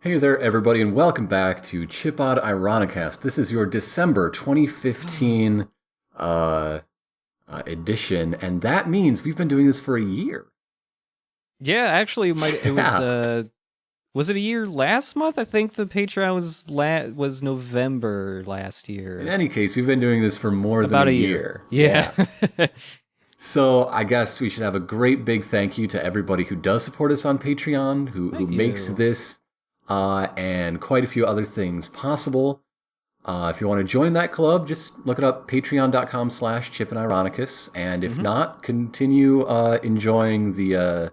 Hey there, everybody, and welcome back to Chipod Ironicast. This is your December 2015 edition, and that means we've been doing this for a year. Yeah, actually, it Yeah. was it a year last month? I think the Patreon was November last In year. any case, we've been doing this for more than a About a year. year. Yeah. Yeah. So I guess we should have a great big thank you to everybody who does support us on Patreon, who Thank makes you. this and quite a few other things possible. If you want to join that club, just look it up, patreon.com/chipandironicus. And if Hmm. not, continue enjoying the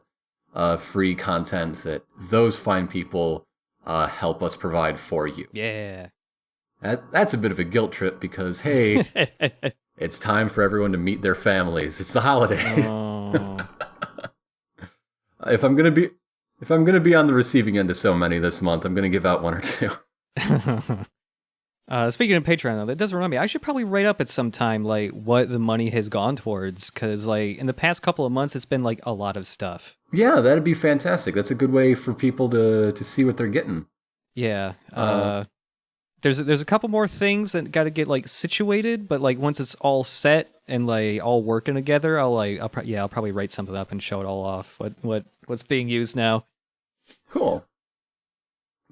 free content that those fine people help us provide for you. Yeah. That's a bit of a guilt trip because, hey, it's time for everyone to meet their families. It's the holidays. Oh. if I'm gonna be if I'm gonna be on the receiving end of so many this month, I'm gonna give out one or two. Speaking of Patreon, though, that does remind me. I should probably write up at some time, like, what the money has gone towards, because, like, in the past couple of months, it's been, like, a lot of stuff. Yeah, that'd be fantastic. That's a good way for people to see what they're getting. Yeah. Uh, There's a couple more things that got to get like situated, but like once it's all set and like all working together, I'll probably write something up and show it all off. What's being used now? cool.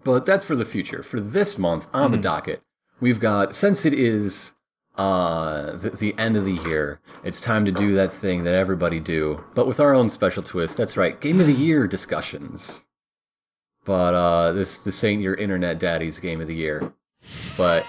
But that's for the future. For this month on the docket, we've got, since it is the end of the year, it's time to do that thing that everybody do, but with our own special twist. That's right, Game of the Year discussions. But this ain't your internet daddy's Game of the Year. But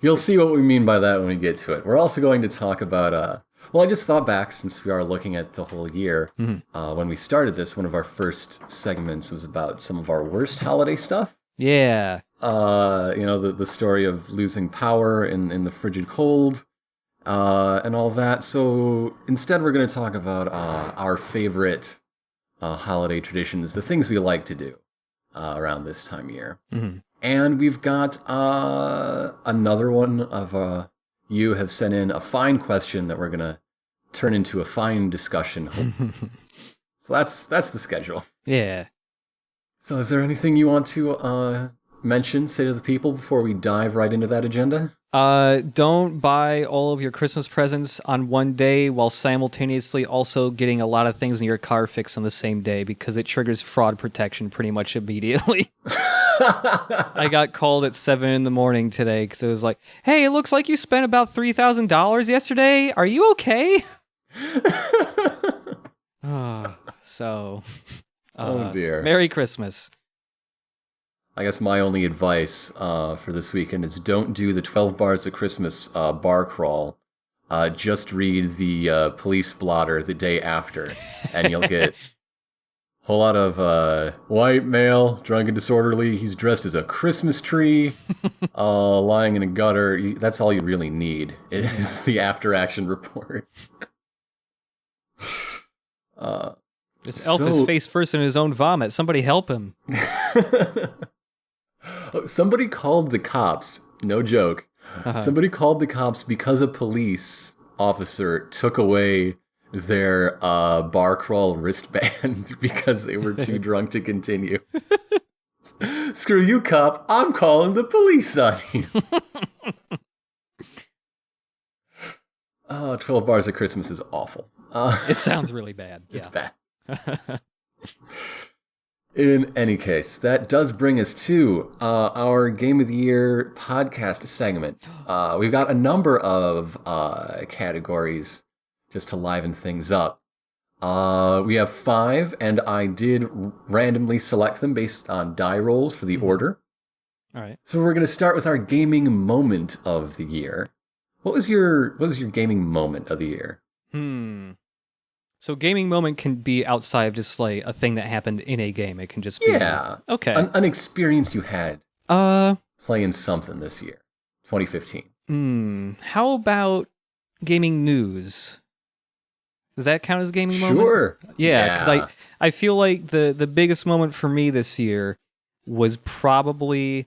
you'll see what we mean by that when we get to it. We're also going to talk about, well, I just thought back, since we are looking at the whole year. When we started this, one of our first segments was about some of our worst holiday stuff. Yeah. The story of losing power in the frigid cold, and all that. So instead, we're going to talk about our favorite holiday traditions, the things we like to do around this time of year. And we've got another one of you have sent in a fine question that we're going to turn into a fine discussion. So that's the schedule. Yeah. So is there anything you want to mention, say to the people before we dive right into that agenda? Don't buy all of your Christmas presents on one day while simultaneously also getting a lot of things in your car fixed on the same day, because it triggers fraud protection pretty much immediately. I got called at 7 in the morning today because it was like, hey, it looks like you spent about $3,000 yesterday. Are you okay? So, Oh dear. Merry Christmas. I guess my only advice for this weekend is don't do the 12 bars of Christmas bar crawl. Just read the police blotter the day after, and you'll get a whole lot of white male, drunk and disorderly. He's dressed as a Christmas tree, lying in a gutter. That's all you really need is the after-action report. This elf is face first in his own vomit. Somebody help him. Somebody called the cops. No joke. Somebody called the cops because a police officer took away their bar crawl wristband because they were too drunk to continue. Screw you, cop. I'm calling the police on you. 12 bars of Christmas is awful. It sounds really bad. It's Yeah. bad. In any case, that does bring us to our Game of the Year podcast segment. We've got a number of categories just to liven things up. We have 5, and I did randomly select them based on die rolls for the order. All right. So we're going to start with our gaming moment of the year. What was your gaming moment of the year? So gaming moment can be outside of just like a thing that happened in a game. It can just be okay. An experience you had playing something this year, 2015. How about gaming news? Does that count as gaming moment? Sure. Yeah, because I feel like the biggest moment for me this year was probably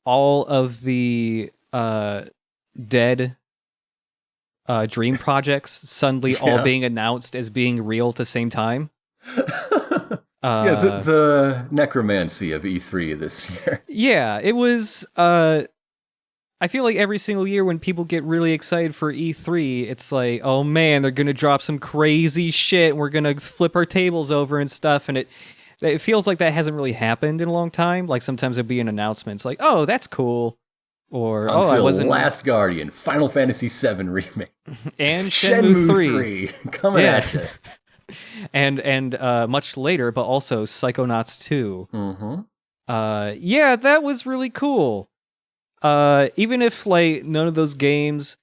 all of the dead dream projects suddenly all being announced as being real at the same time. Yeah, the necromancy of E3 this year. Yeah, it was. I feel like every single year when people get really excited for E3, it's like, oh man, they're gonna drop some crazy shit, and we're gonna flip our tables over and stuff, and it feels like that hasn't really happened in a long time. Like sometimes there'll be an announcement, it's like, oh, that's cool, or Until I wasn't. Last Guardian, Final Fantasy VII remake, And Shenmue 3 coming at you. and much later, but also Psychonauts 2. Mm-hmm. Yeah, that was really cool. Even if like none of those games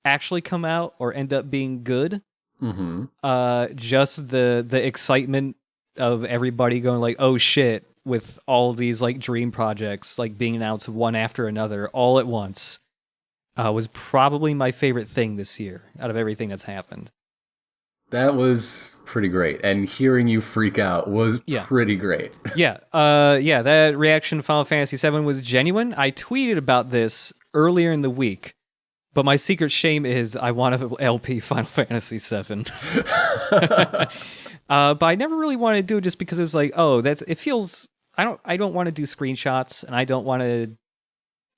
actually come out or end up being good, just the excitement of everybody going like, oh shit, with all these like dream projects like being announced one after another all at once, was probably my favorite thing this year out of everything that's happened. That was pretty great, and hearing you freak out was pretty great. Yeah, that reaction to Final Fantasy VII was genuine. I tweeted about this earlier in the week, but my secret shame is I want to LP Final Fantasy VII. But I never really wanted to do it just because it was like, oh, it feels. I don't want to do screenshots, and I don't want to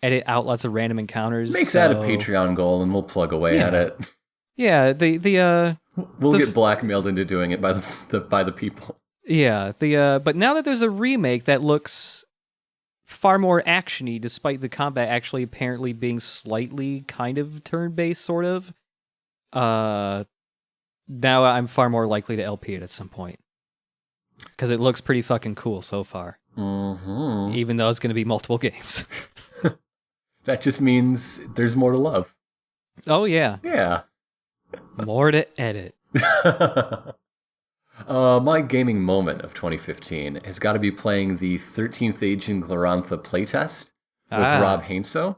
edit out lots of random encounters. Make that a Patreon goal, and we'll plug away at it. Yeah, we'll get blackmailed into doing it by the people. Yeah, but now that there's a remake that looks far more actiony, despite the combat actually apparently being slightly kind of turn-based, sort of. Now I'm far more likely to LP it at some point because it looks pretty fucking cool so far. Mm-hmm. Even though it's going to be multiple games. That just means there's more to love. Oh yeah. Yeah. More to edit. My gaming moment of 2015 has got to be playing the 13th Age in Glorantha playtest with Rob Hainso.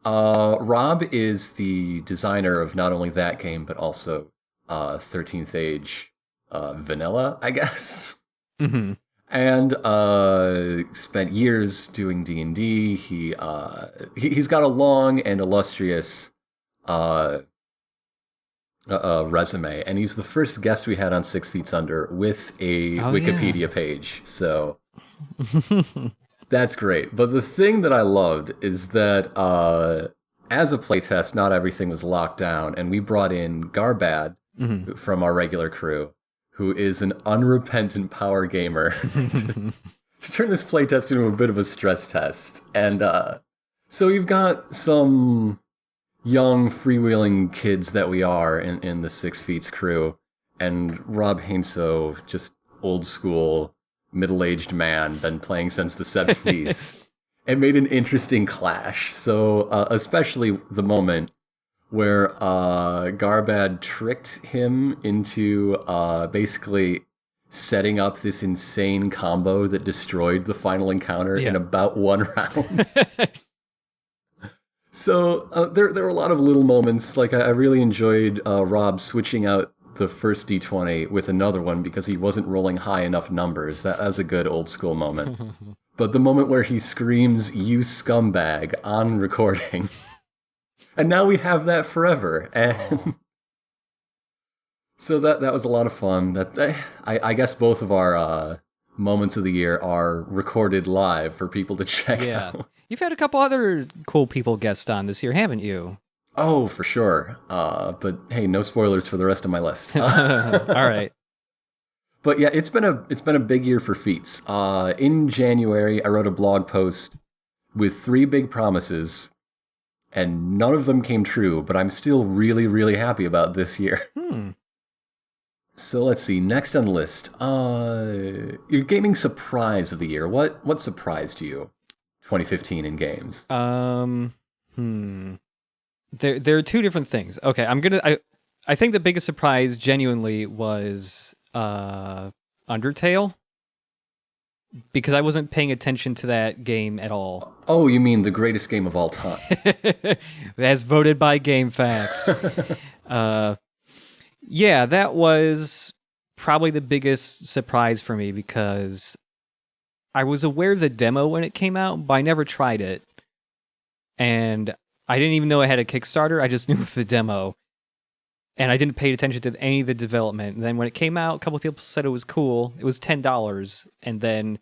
Rob is the designer of not only that game, but also 13th Age Vanilla, I guess. Mm-hmm. And spent years doing D&D. He's got a long and illustrious resume, and he's the first guest we had on 6 Feet Under with a Wikipedia page, so that's great. But the thing that I loved is that as a playtest, not everything was locked down, and we brought in Garbad from our regular crew, who is an unrepentant power gamer, to turn this playtest into a bit of a stress test. And so you've got some young freewheeling kids that we are in the 6 Feet's crew, and Rob Hainso, just old school middle-aged man, been playing since the 70s. It made an interesting clash. So especially the moment where Garbad tricked him into basically setting up this insane combo that destroyed the final encounter in about one round. So there were a lot of little moments. Like I really enjoyed Rob switching out the first D20 with another one because he wasn't rolling high enough numbers. That was a good old school moment. But the moment where he screams, "You scumbag," on recording. And now we have that forever. And so that was a lot of fun. I guess both of our moments of the year are recorded live for people to check out. You've had a couple other cool people guest on this year, haven't you? Oh, for sure. But hey, no spoilers for the rest of my list. All right. But yeah, it's been a big year for feats. In January, I wrote a blog post with 3 big promises, and none of them came true, but I'm still really, really happy about this year. So let's see, next on the list, your gaming surprise of the year. What surprised you 2015 in games? There are 2 different things. Okay, I think the biggest surprise genuinely was Undertale, because I wasn't paying attention to that game at all. Oh, you mean the greatest game of all time? As voted by GameFAQs. Yeah, that was probably the biggest surprise for me because I was aware of the demo when it came out, but I never tried it. And I didn't even know it had a Kickstarter. I just knew of the demo. and I didn't pay attention to any of the development. And then when it came out, a couple of people said it was cool. It was $10, and then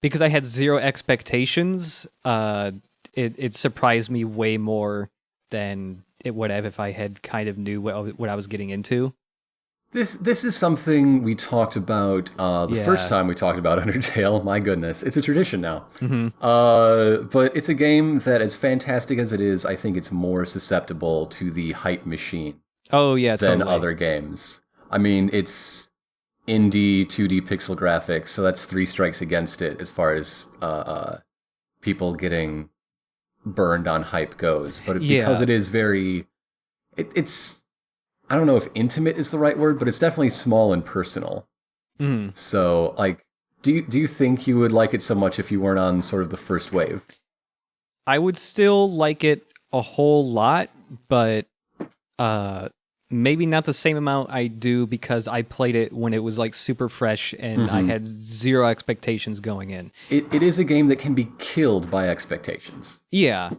because I had zero expectations, it surprised me way more than it would have if I had kind of knew what I was getting into. This is something we talked about the first time we talked about Undertale. My goodness, it's a tradition now. But it's a game that, as fantastic as it is, I think it's more susceptible to the hype machine. Oh yeah, than totally. other games. I mean, it's indie 2D pixel graphics, so that's 3 strikes against it as far as people getting burned on hype goes. But because it is very, it's. I don't know if intimate is the right word, but it's definitely small and personal. So, like, do you think you would like it so much if you weren't on sort of the first wave? I would still like it a whole lot, but maybe not the same amount I do because I played it when it was like super fresh and I had zero expectations going in. It is a game that can be killed by expectations. Yeah.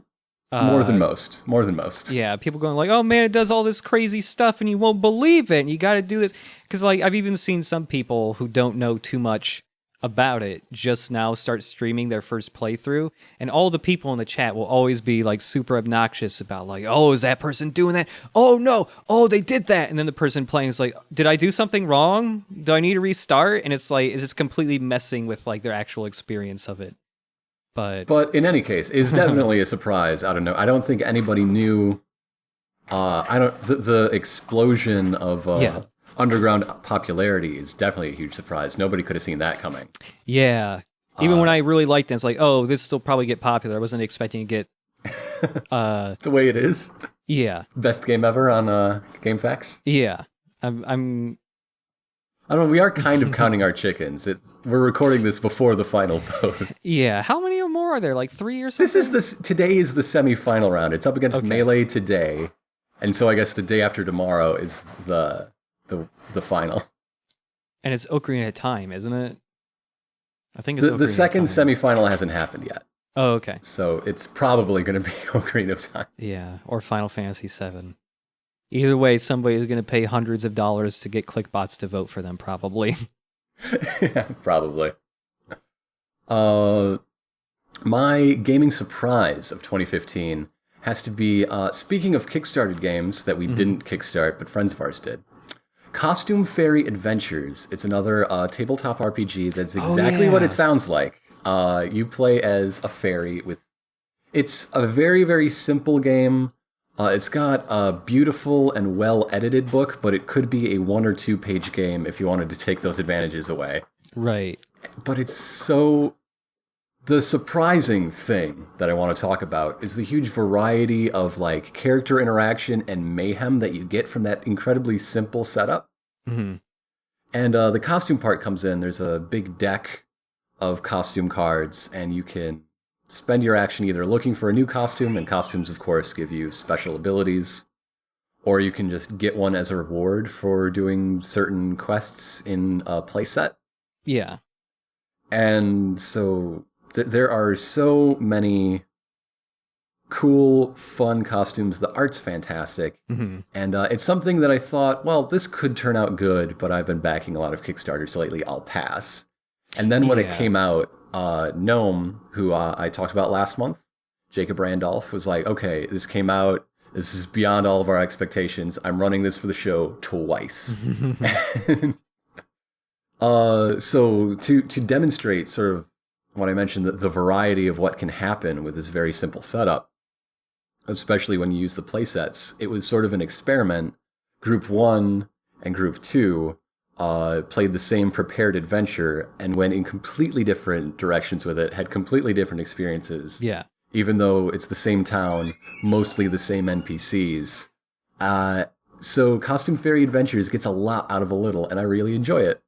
More than most. Yeah, people going like, oh man, it does all this crazy stuff and you won't believe it and you got to do this. Because like I've even seen some people who don't know too much about it just now start streaming their first playthrough, and all the people in the chat will always be like super obnoxious about like, oh, is that person doing that? Oh no, oh they did that. And then the person playing is like, did I do something wrong? Do I need to restart? And it's like, it's just completely messing with like their actual experience of it. But in any case, it's definitely a surprise. I don't know. I don't think anybody knew. The explosion of underground popularity is definitely a huge surprise. Nobody could have seen that coming. Yeah, even when I really liked it, it's like, oh, this will probably get popular. I wasn't expecting to get the way it is. Yeah, best game ever on GameFAQs. Yeah, I'm. I don't know, we are kind of counting our chickens. We're recording this before the final vote. Yeah, how many more are there? Like 3 or something? Today is the semi-final round. It's up against Melee today. And so I guess the day after tomorrow is the final. And it's Ocarina of Time, isn't it? I think it's the second semi-final hasn't happened yet. Oh, okay. So it's probably going to be Ocarina of Time. Yeah, or Final Fantasy VII. Either way, somebody is going to pay hundreds of dollars to get clickbots to vote for them, probably. Yeah, probably. My gaming surprise of 2015 has to be, speaking of Kickstarted games that we didn't kickstart, but friends of ours did, Costume Fairy Adventures. It's another tabletop RPG that's exactly what it sounds like. You play as a fairy with... It's a very, very simple game. It's got a beautiful and well-edited book, but it could be a 1 or 2 page game if you wanted to take those advantages away. Right. But it's so... The surprising thing that I want to talk about is the huge variety of like character interaction and mayhem that you get from that incredibly simple setup. Mm-hmm. And the costume part comes in. There's a big deck of costume cards, and you can spend your action either looking for a new costume, and costumes, of course, give you special abilities, or you can just get one as a reward for doing certain quests in a playset. Yeah. And so there are so many cool, fun costumes. The art's fantastic. Mm-hmm. And it's something that I thought, well, this could turn out good, but I've been backing a lot of Kickstarters lately. I'll pass. And then when it came out, Gnome, who I talked about last month, Jacob Randolph, was like, okay, this came out. This is beyond all of our expectations. I'm running this for the show twice. So to demonstrate sort of what I mentioned, the variety of what can happen with this very simple setup, especially when you use the playsets, it was sort of an experiment. Group 1 and Group 2 played the same prepared adventure and went in completely different directions with it, had completely different experiences. Yeah. Even though it's the same town, mostly the same NPCs. So Costume Fairy Adventures gets a lot out of a little, and I really enjoy it.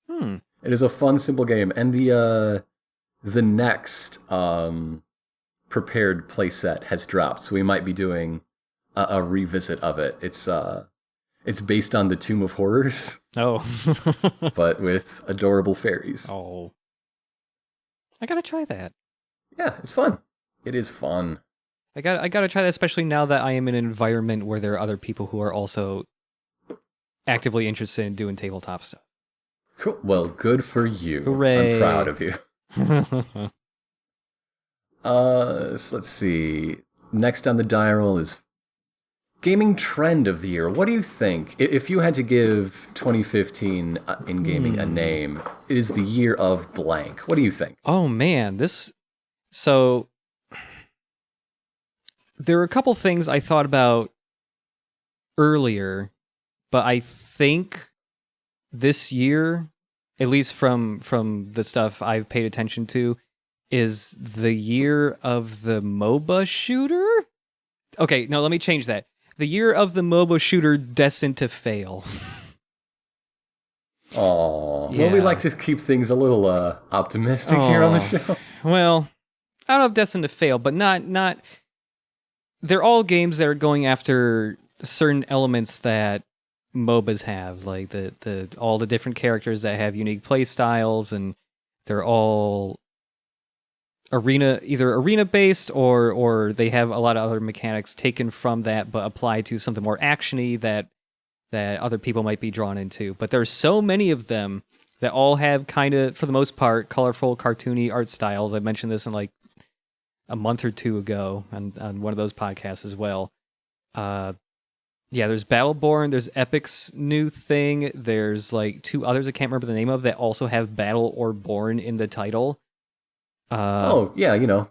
It is a fun, simple game. And the next prepared playset has dropped, so we might be doing a revisit of it. It's based on the Tomb of Horrors. Oh. But with adorable fairies. Oh. I gotta try that. Yeah, it's fun. It is fun. I gotta try that, especially now that I am in an environment where there are other people who are also actively interested in doing tabletop stuff. Cool. Well, good for you. Hooray. I'm proud of you. So let's see. Next on the dial is gaming trend of the year. What do you think? If you had to give 2015 in gaming a name, it is the year of blank. What do you think? Oh, man. So, there are a couple things I thought about earlier, but I think this year, at least from the stuff I've paid attention to, is the year of the MOBA shooter? Okay, no, let me change that. The year of the MOBA shooter destined to fail. Oh, Yeah. well, we like to keep things a little optimistic here on the show. Well, I don't know if destined to fail, but not. They're all games that are going after certain elements that MOBAs have, like the all the different characters that have unique play styles, and they're all either arena based or they have a lot of other mechanics taken from that but applied to something more actiony that other people might be drawn into. But there's so many of them that all have kind of, for the most part, colorful, cartoony art styles. I mentioned this in like a month or two ago on one of those podcasts as well. Yeah, there's Battleborn, there's Epic's new thing, there's like two others I can't remember the name of that also have Battle or Born in the title. Oh, yeah,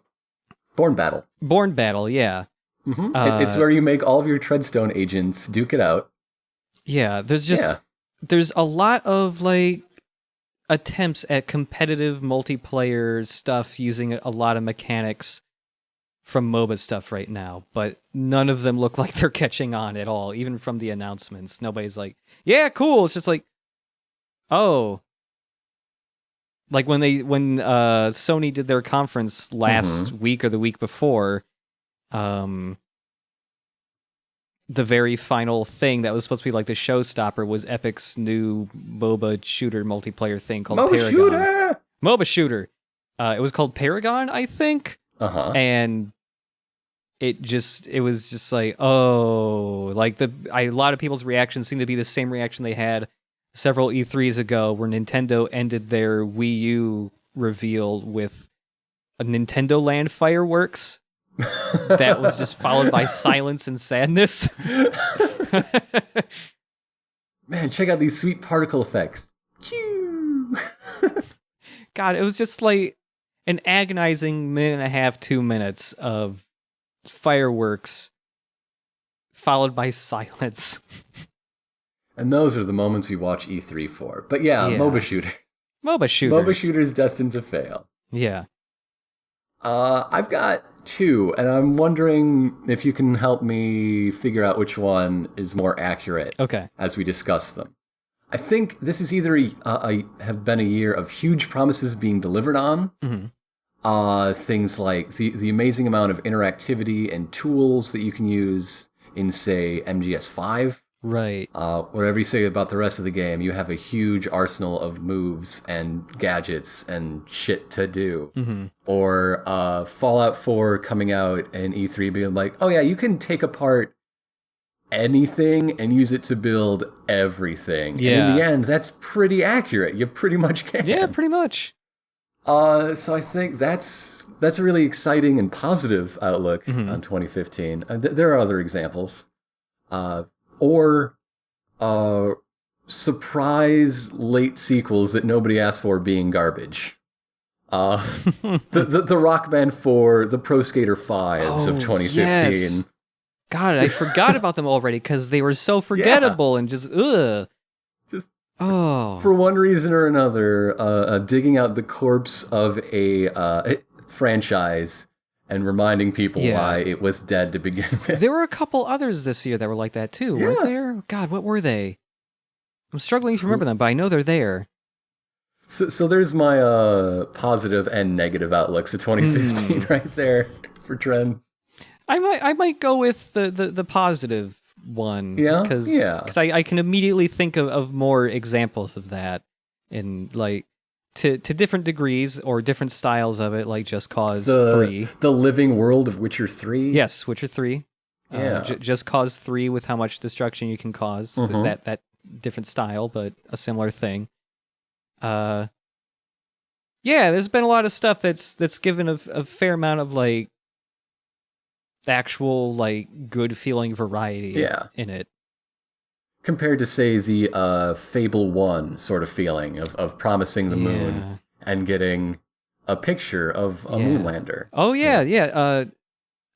Born Battle. Born Battle, yeah. Mm-hmm. It's where you make all of your Treadstone agents duke it out. Yeah, there's a lot of like attempts at competitive multiplayer stuff using a lot of mechanics from MOBA stuff right now, but none of them look like they're catching on at all, even from the announcements. Nobody's like, yeah, cool. It's just like, oh. Like when Sony did their conference last week or the week before, the very final thing that was supposed to be like the showstopper was Epic's new MOBA shooter multiplayer thing called Paragon. MOBA shooter. It was called Paragon, I think. And it was just like, oh, like a lot of people's reactions seem to be the same reaction they had several E3s ago, where Nintendo ended their Wii U reveal with a Nintendo Land fireworks that was just followed by silence and sadness. Man, check out these sweet particle effects. God, it was just like an agonizing minute and a half, 2 minutes of fireworks followed by silence. And those are the moments we watch E3 for. But yeah, MOBA shooter. MOBA shooters. MOBA shooters destined to fail. Yeah. I've got two, and I'm wondering if you can help me figure out which one is more accurate. Okay. As we discuss them. I think this is either have been a year of huge promises being delivered on. Things like the amazing amount of interactivity and tools that you can use in, say, MGS5. Right. Whatever you say about the rest of the game, you have a huge arsenal of moves and gadgets and shit to do. Or Fallout 4 coming out and E3 being like, oh yeah, you can take apart anything and use it to build everything. Yeah. And in the end, that's pretty accurate. You pretty much can. Yeah, pretty much. So I think that's a really exciting and positive outlook on 2015. There are other examples. Or surprise late sequels that nobody asked for being garbage. The Rock Band 4, the Pro Skater 5s of 2015. Yes. God, I forgot about them already because they were so forgettable and just, ugh. Just for one reason or another, digging out the corpse of a franchise and reminding people why it was dead to begin with. There were a couple others this year that were like that too, weren't there? God, what were they? I'm struggling to remember them, but I know they're there. So there's my positive and negative outlooks of 2015 right there for trends. I might go with the positive one. Yeah? Because I can immediately think of more examples of that in like to different degrees or different styles of it, like Just Cause 3. The living world of Witcher 3? Yes, Witcher 3. Yeah. Just Cause 3 with how much destruction you can cause. That different style, but a similar thing. Yeah, there's been a lot of stuff that's given a fair amount of like actual like good feeling variety in it. Compared to, say, the Fable 1 sort of feeling of promising the moon and getting a picture of a moonlander. Oh, yeah.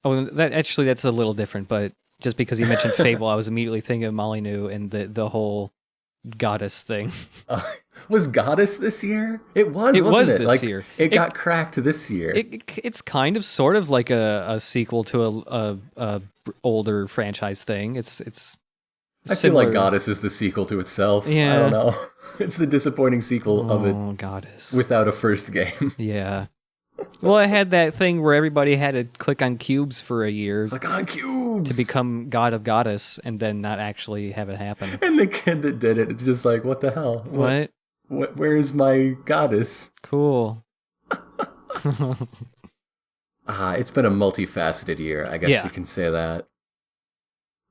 That's a little different, but just because you mentioned Fable, I was immediately thinking of Molyneux and the whole goddess thing. Was Goddess this year? It was, it wasn't was it? this like, year. It got cracked this year. It's kind of sort of like a sequel to a older franchise thing. It's I feel like Goddess is the sequel to itself. Yeah. I don't know. It's the disappointing sequel of it. Oh, Goddess. Without a first game. Yeah. Well, I had that thing where everybody had to click on cubes for a year. Click on cubes! To become God of Goddess and then not actually have it happen. And the kid that did it, it's just like, what the hell? What? Where is my goddess? Cool. It's been a multifaceted year, I guess you can say that.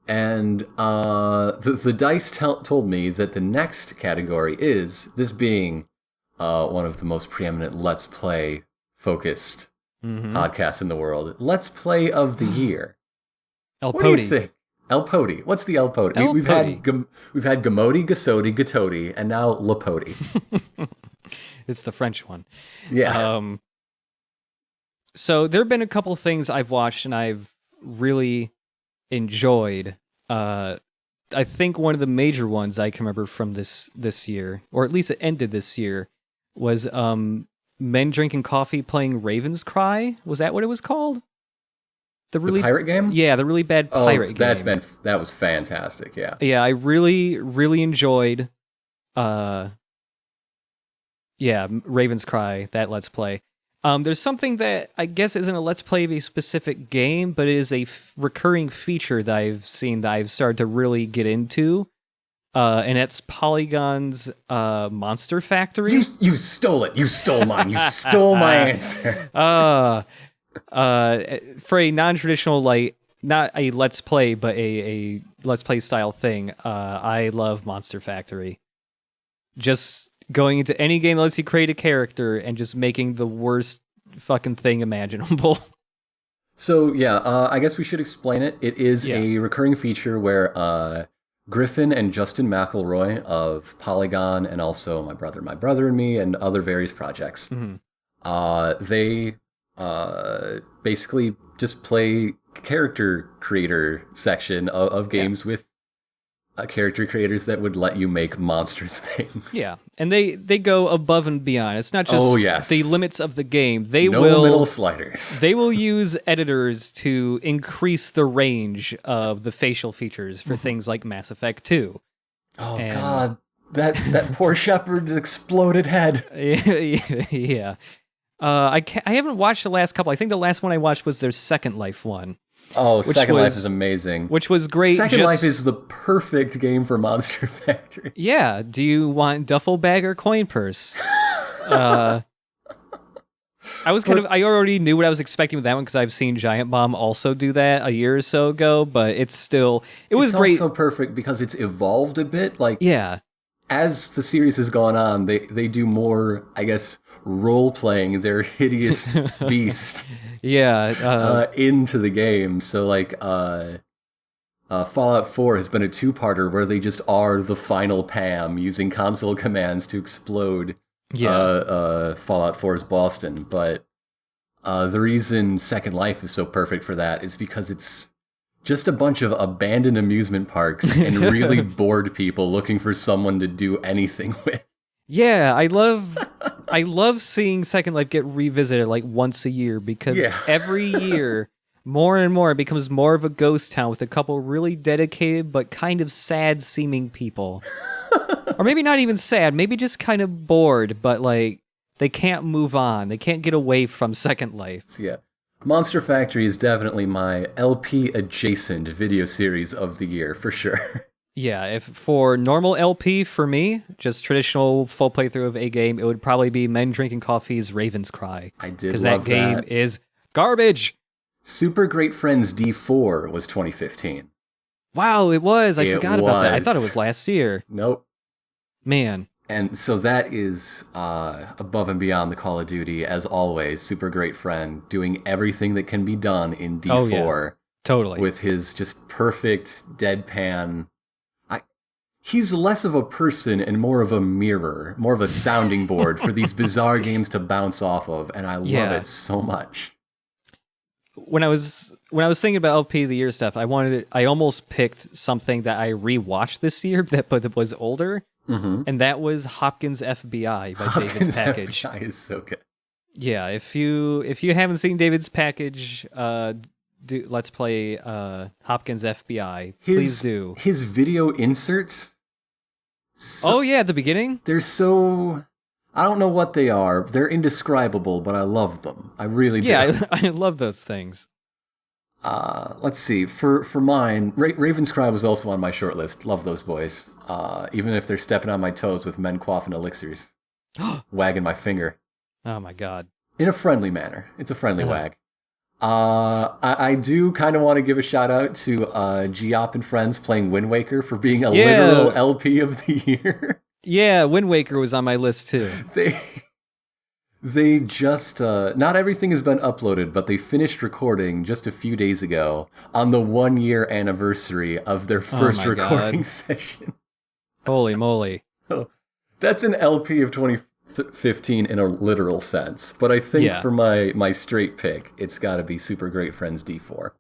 And the dice told me that the next category is, this being one of the most preeminent Let's Play focused podcasts in the world, Let's Play of the Year. El What do you Poti. think? El Poti. What's the El Poti? El We've Poti. had Gamoti, Gasoti, Gatoti, and now Lapoti. It's the French one. Yeah. So there have been a couple things I've watched and I've really enjoyed. I think one of the major ones I can remember from this year, or at least it ended this year, was men drinking coffee playing Raven's Cry. Was that what it was called? The pirate game? Yeah, the really bad pirate game. That was fantastic, yeah. Yeah, I really, really enjoyed Raven's Cry, that Let's Play. There's something that I guess isn't a Let's Play of a specific game, but it is a recurring feature that I've seen that I've started to really get into, and it's Polygon's Monster Factory. You stole it. You stole mine. You stole my answer. For a non-traditional, like, not a Let's Play, but a Let's Play style thing, I love Monster Factory. Just going into any game that lets you create a character and just making the worst fucking thing imaginable. So, I guess we should explain it. It is a recurring feature where Griffin and Justin McElroy of Polygon, and also My Brother and Me, and other various projects, they basically just play character creator section of games with character creators that would let you make monstrous things. Yeah, and they go above and beyond. It's not just the limits of the game. No middle sliders. They will use editors to increase the range of the facial features for things like Mass Effect 2. Oh, God. That poor Shepard's exploded head. Yeah. I haven't watched the last couple. I think the last one I watched was their Second Life one. Oh, Second Life is amazing. Which was great. Second Life is the perfect game for Monster Factory. Yeah. Do you want duffel bag or coin purse? I already knew what I was expecting with that one because I've seen Giant Bomb also do that a year or so ago, but it was great. It's also perfect because it's evolved a bit. Like, as the series has gone on, they do more, I guess, role-playing their hideous beast into the game. So, like, Fallout 4 has been a two-parter where they just are the final Pam using console commands to explode Fallout 4's Boston. But the reason Second Life is so perfect for that is because it's just a bunch of abandoned amusement parks and really bored people looking for someone to do anything with. Yeah, I love seeing Second Life get revisited like once a year because every year, more and more, it becomes more of a ghost town with a couple really dedicated but kind of sad-seeming people. Or maybe not even sad, maybe just kind of bored, but like they can't move on. They can't get away from Second Life. Yeah. Monster Factory is definitely my LP-adjacent video series of the year, for sure. Yeah, if for normal LP, for me, just traditional full playthrough of a game, it would probably be Men Drinking Coffee's Raven's Cry. I did love that. Because that game is garbage. Super Great Friends D4 was 2015. Wow, it was. I It forgot about that. I thought it was. was last year. Nope. Man. And so that is above and beyond the Call of Duty, as always. Super great friend, doing everything that can be done in D4 Oh, yeah. Totally. with his just perfect deadpan. He's less of a person and more of a mirror, more of a sounding board for these bizarre games to bounce off of, and I love it so much. When I was thinking about LP of the year stuff, I almost picked something that I rewatched this year that was older. Mm-hmm. And that was Hopkins FBI by David's Package. FBI is so good. Yeah, if you haven't seen David's Package, let's play Hopkins FBI. Please do. His video inserts. At the beginning? They're so. I don't know what they are. They're indescribable, but I love them. I really do. Yeah, I love those things. Let's see. For mine, Raven's Cry was also on my short list. Love those boys. Even if they're stepping on my toes with men quaffing elixirs. Wagging my finger. Oh my god. In a friendly manner. It's a friendly wag. I do kind of want to give a shout out to Geop and friends playing Wind Waker for being a literal LP of the year. Yeah, Wind Waker was on my list too. They just, not everything has been uploaded, but they finished recording just a few days ago on the 1-year anniversary of their first recording session. Holy moly. So, that's an LP of 2015 in a literal sense, but I think for my straight pick, it's got to be Super Great Friends D4.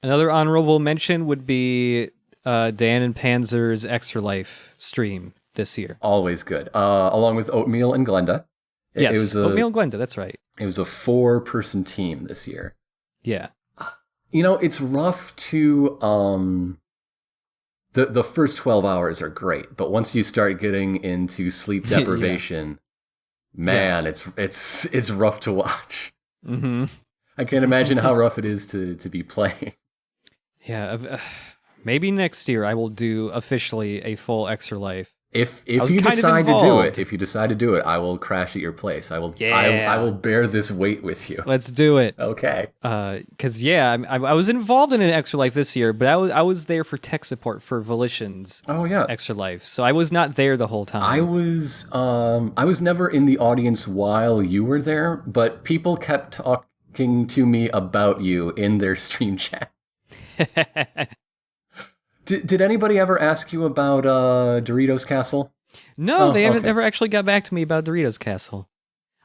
Another honorable mention would be Dan and Panzer's Extra Life stream this year. Always good. Along with Oatmeal and Glenda. Yes, it was Oatmeal and Glenda, that's right. It was a 4-person team this year. Yeah. You know, it's rough to... The first 12 hours are great, but once you start getting into sleep deprivation, it's rough to watch. Mm-hmm. I can't imagine how rough it is to be playing. Yeah, maybe next year I will do officially a full Extra Life. If you decide to do it, I will crash at your place. I will bear this weight with you. Let's do it. Okay. Because I was involved in an Extra Life this year, but I was there for tech support for Volition's Extra Life, so I was not there the whole time. I was never in the audience while you were there, but people kept talking to me about you in their stream chat. Did anybody ever ask you about Doritos Castle? No, they haven't never actually got back to me about Doritos Castle.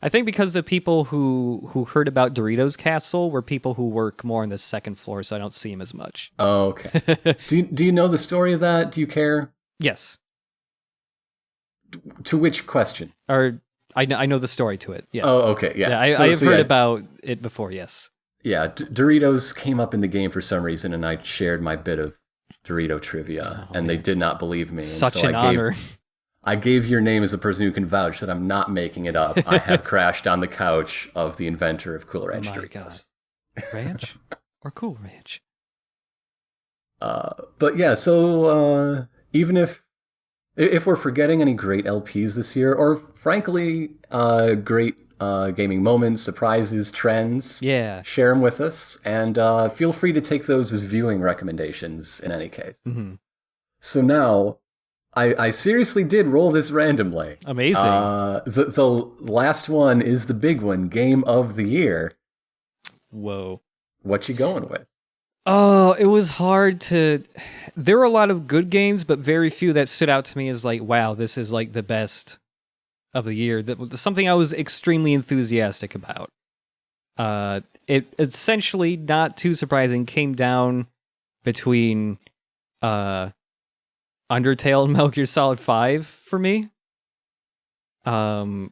I think because the people who heard about Doritos Castle were people who work more on the second floor, so I don't see them as much. Oh, okay. Do you know the story of that? Do you care? Yes. To which question? Or I know the story to it. Yeah. Oh, okay. Yeah. I have heard about it before. Yes. Yeah. Doritos came up in the game for some reason, and I shared my bit of Dorito trivia, and they did not believe me. Such an honor. I gave your name as a person who can vouch that I'm not making it up. I have crashed on the couch of the inventor of Cool Ranch Doritos. Ranch or Cool Ranch? But yeah, so even if we're forgetting any great LPs this year, or frankly, great gaming moments, surprises, trends, share them with us, and feel free to take those as viewing recommendations in any case. Mm-hmm. So now, I seriously did roll this randomly. Amazing. The last one is the big one, Game of the Year. Whoa. What you going with? Oh, it was hard to... There were a lot of good games, but very few that stood out to me as like, wow, this is like the best of the year. That was something I was extremely enthusiastic about. It essentially, not too surprising, came down between Undertale and Metal Gear Solid 5 for me. I'm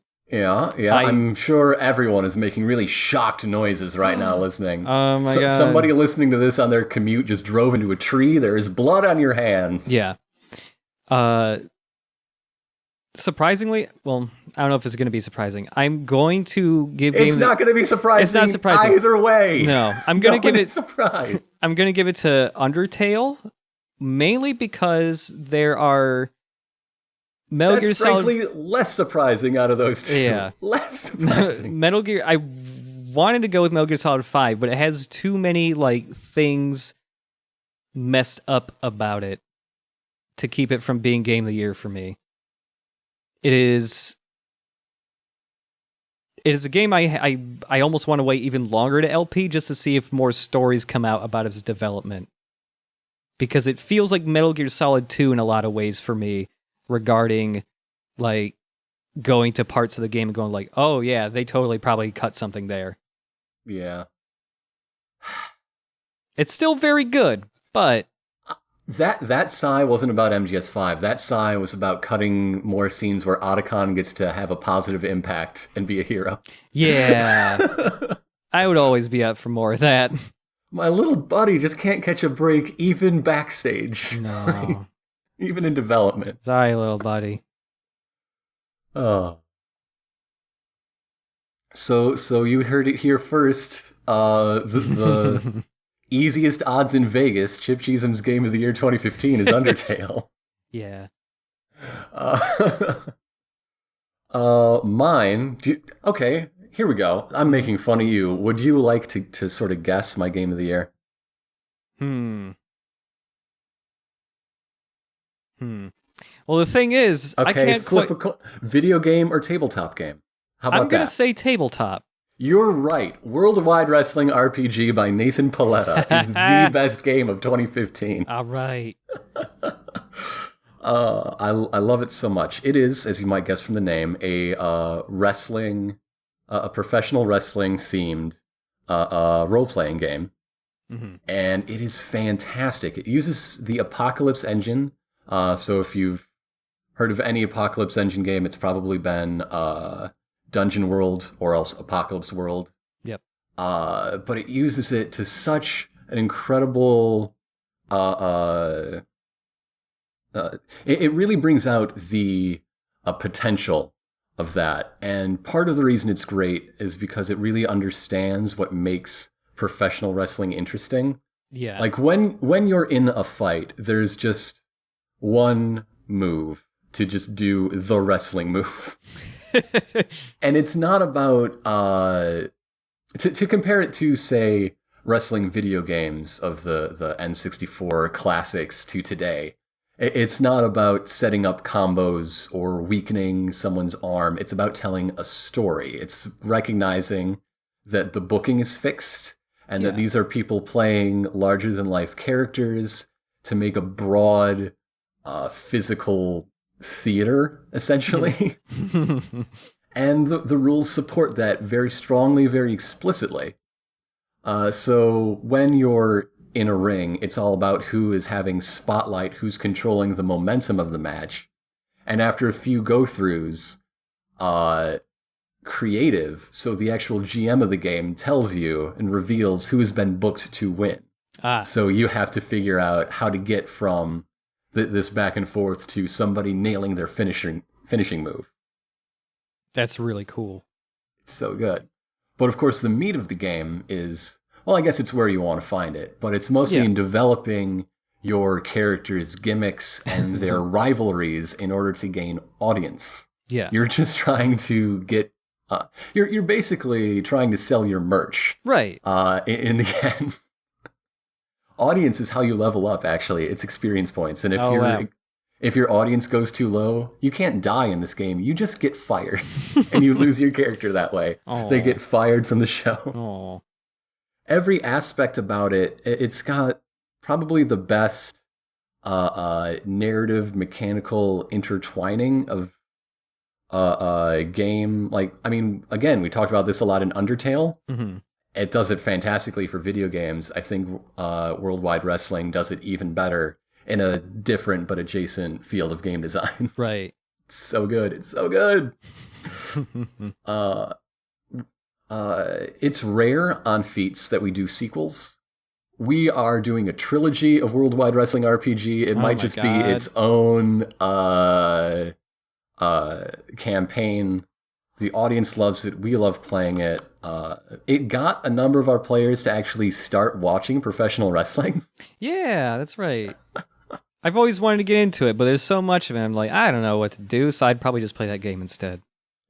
sure everyone is making really shocked noises right now listening. Oh my god. Somebody listening to this on their commute just drove into a tree. There is blood on your hands. Yeah. Surprisingly, well, I don't know if it's going to be surprising. I'm going to give It's not going to be surprising. It's not surprising either way. No, I'm going to give it surprise. I'm going to give it to Undertale, mainly because there are Metal Gear Solid... frankly less surprising out of those two. Yeah. Less surprising. Metal Gear, I wanted to go with Metal Gear Solid 5, but it has too many like things messed up about it to keep it from being game of the year for me. It is a game I almost want to wait even longer to LP just to see if more stories come out about its development. Because it feels like Metal Gear Solid 2 in a lot of ways for me regarding like going to parts of the game and going like, oh yeah, they totally probably cut something there. Yeah. It's still very good, but That sigh wasn't about MGS5. That sigh was about cutting more scenes where Otacon gets to have a positive impact and be a hero. yeah, I would always be up for more of that. My little buddy just can't catch a break even backstage. No. Even in development. Sorry, little buddy. Oh. So you heard it here first. The easiest odds in Vegas, Chip Cheesum's Game of the Year 2015 is Undertale. Yeah. Mine. Okay, here we go. I'm making fun of you. Would you like to sort of guess my Game of the Year? Well, the thing is, okay, I can't flip video game or tabletop game. How about that? I'm gonna say tabletop. You're right. Worldwide Wrestling RPG by Nathan Paletta is the best game of 2015. All right. I love it so much. It is, as you might guess from the name, a professional wrestling themed role-playing game. Mm-hmm. And it is fantastic. It uses the Apocalypse engine. So if you've heard of any Apocalypse engine game, it's probably been Dungeon World or else Apocalypse World. Yep. But it uses it to such an incredible. It really brings out the potential of that, and part of the reason it's great is because it really understands what makes professional wrestling interesting. Yeah. Like when you're in a fight, there's just one move to just do the wrestling move. And it's not about to compare it to, say, wrestling video games of the N64 classics to today. It's not about setting up combos or weakening someone's arm. It's about telling a story. It's recognizing that the booking is fixed and that these are people playing larger than life characters to make a broad physical theater, essentially. And the rules support that very strongly, very explicitly. So when you're in a ring, it's all about who is having spotlight, who's controlling the momentum of the match. And after a few go-throughs, creative, so the actual GM of the game tells you and reveals who has been booked to win. So you have to figure out how to get from this back and forth to somebody nailing their finishing move. That's really cool. It's so good. But of course, the meat of the game is, well, I guess it's where you want to find it, but it's mostly in developing your characters' gimmicks and their rivalries in order to gain audience. Yeah. You're just trying to get, you're basically trying to sell your merch. Right. In the end. Audience is how you level up, actually. It's experience points. And if your audience goes too low, you can't die in this game. You just get fired. And you lose your character that way. Aww. They get fired from the show. Aww. Every aspect about it, it's got probably the best narrative mechanical intertwining of a game. Like, I mean, again, we talked about this a lot in Undertale. Mm-hmm. It does it fantastically for video games. I think Worldwide Wrestling does it even better in a different but adjacent field of game design. Right. It's so good. It's so good. It's rare on Feats that we do sequels. We are doing a trilogy of Worldwide Wrestling RPG. It might just be its own campaign. The audience loves it. We love playing it. It got a number of our players to actually start watching professional wrestling. Yeah, that's right. I've always wanted to get into it, but there's so much of it. I'm like, I don't know what to do, so I'd probably just play that game instead.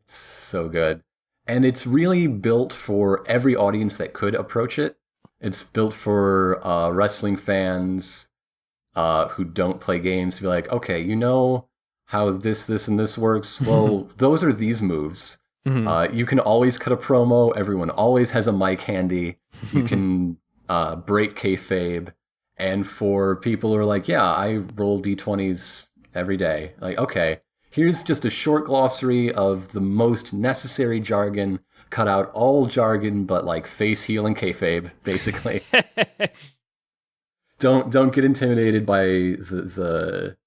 So good. And it's really built for every audience that could approach it. It's built for wrestling fans, who don't play games to be like, okay, you know how this, and this works? Well, those are these moves. You can always cut a promo. Everyone always has a mic handy. You can break kayfabe. And for people who are like, yeah, I roll d20s every day. Like, okay, here's just a short glossary of the most necessary jargon. Cut out all jargon but like face heel and kayfabe, basically. Don't get intimidated by the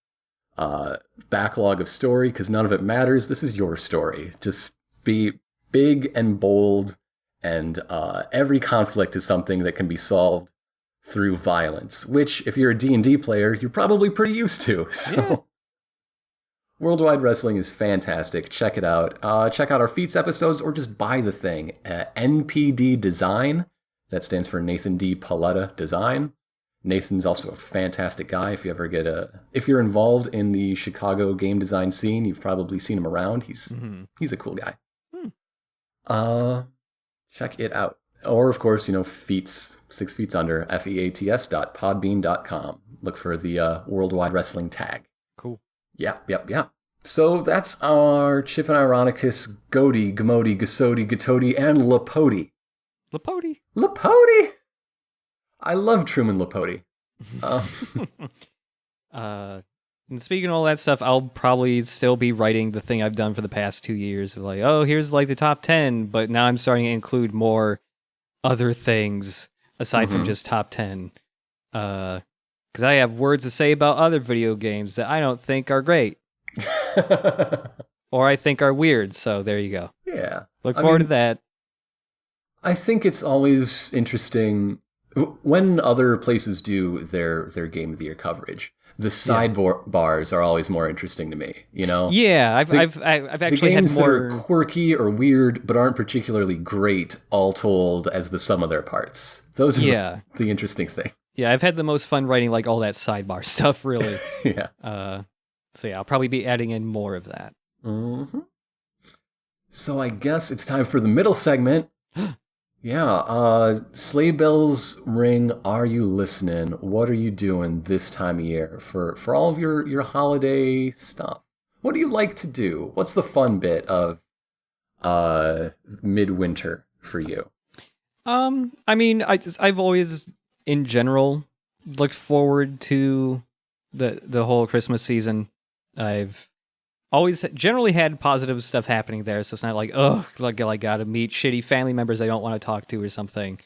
backlog of story, because none of it matters. This is your story. Just be big and bold, and every conflict is something that can be solved through violence, which, if you're a D&D player, you're probably pretty used to. So, yeah. Worldwide Wrestling is fantastic. Check it out. Check out our Feats episodes, or just buy the thing. NPD Design. That stands for Nathan D. Paletta Design. Nathan's also a fantastic guy. If you're involved in the Chicago game design scene, you've probably seen him around. He's a cool guy. Check it out. Or, of course, Feats, 6 Feet Under, feats.podbean.com. Look for the Worldwide Wrestling tag. Cool. Yeah. So that's our Chip and Ironicus, GOTY, Gamoti, Gasodi, Gatoti, and Lapoti. Lapoti! I love Truman Lapoti. And speaking of all that stuff, I'll probably still be writing the thing I've done for the past 2 years of like, oh, here's like the top 10, but now I'm starting to include more other things aside from just top 10. Because I have words to say about other video games that I don't think are great. Or I think are weird, so there you go. Yeah. Look forward to that. I think it's always interesting when other places do their Game of the Year coverage. The sidebars are always more interesting to me, Yeah, I've actually the games had more that are quirky or weird but aren't particularly great, all told as the sum of their parts. Those are the interesting thing. Yeah, I've had the most fun writing like all that sidebar stuff, really. Yeah. So yeah, I'll probably be adding in more of that. Mm-hmm. So I guess it's time for the middle segment. Yeah, sleigh bells ring. Are you listening? What are you doing this time of year for all of your holiday stuff? What do you like to do? What's the fun bit of midwinter for you? I mean, I've always in general looked forward to the whole Christmas season. I've always generally had positive stuff happening there, so it's not like, oh, like gotta meet shitty family members I don't want to talk to or something.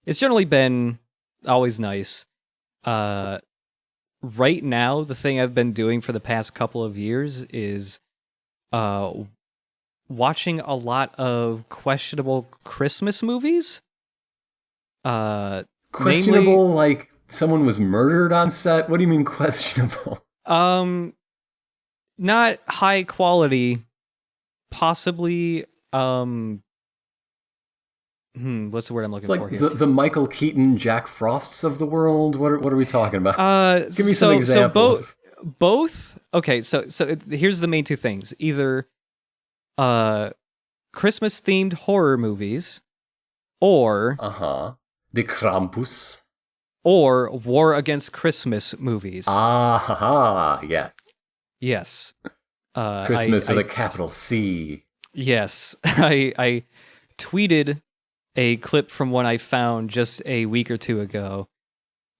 It's generally been always nice. Right now, the thing I've been doing for the past couple of years is watching a lot of questionable Christmas movies. Questionable, mainly, like someone was murdered on set? What do you mean questionable? Not high quality, possibly, what's the word I'm looking for here? The Michael Keaton, Jack Frosts of the world? What are we talking about? Give me some examples. So both. Okay, so here's the main two things. Either Christmas-themed horror movies, or... The Krampus. Or War Against Christmas movies. Yes. Yes. Christmas with a capital C. Yes. I tweeted a clip from one I found just a week or two ago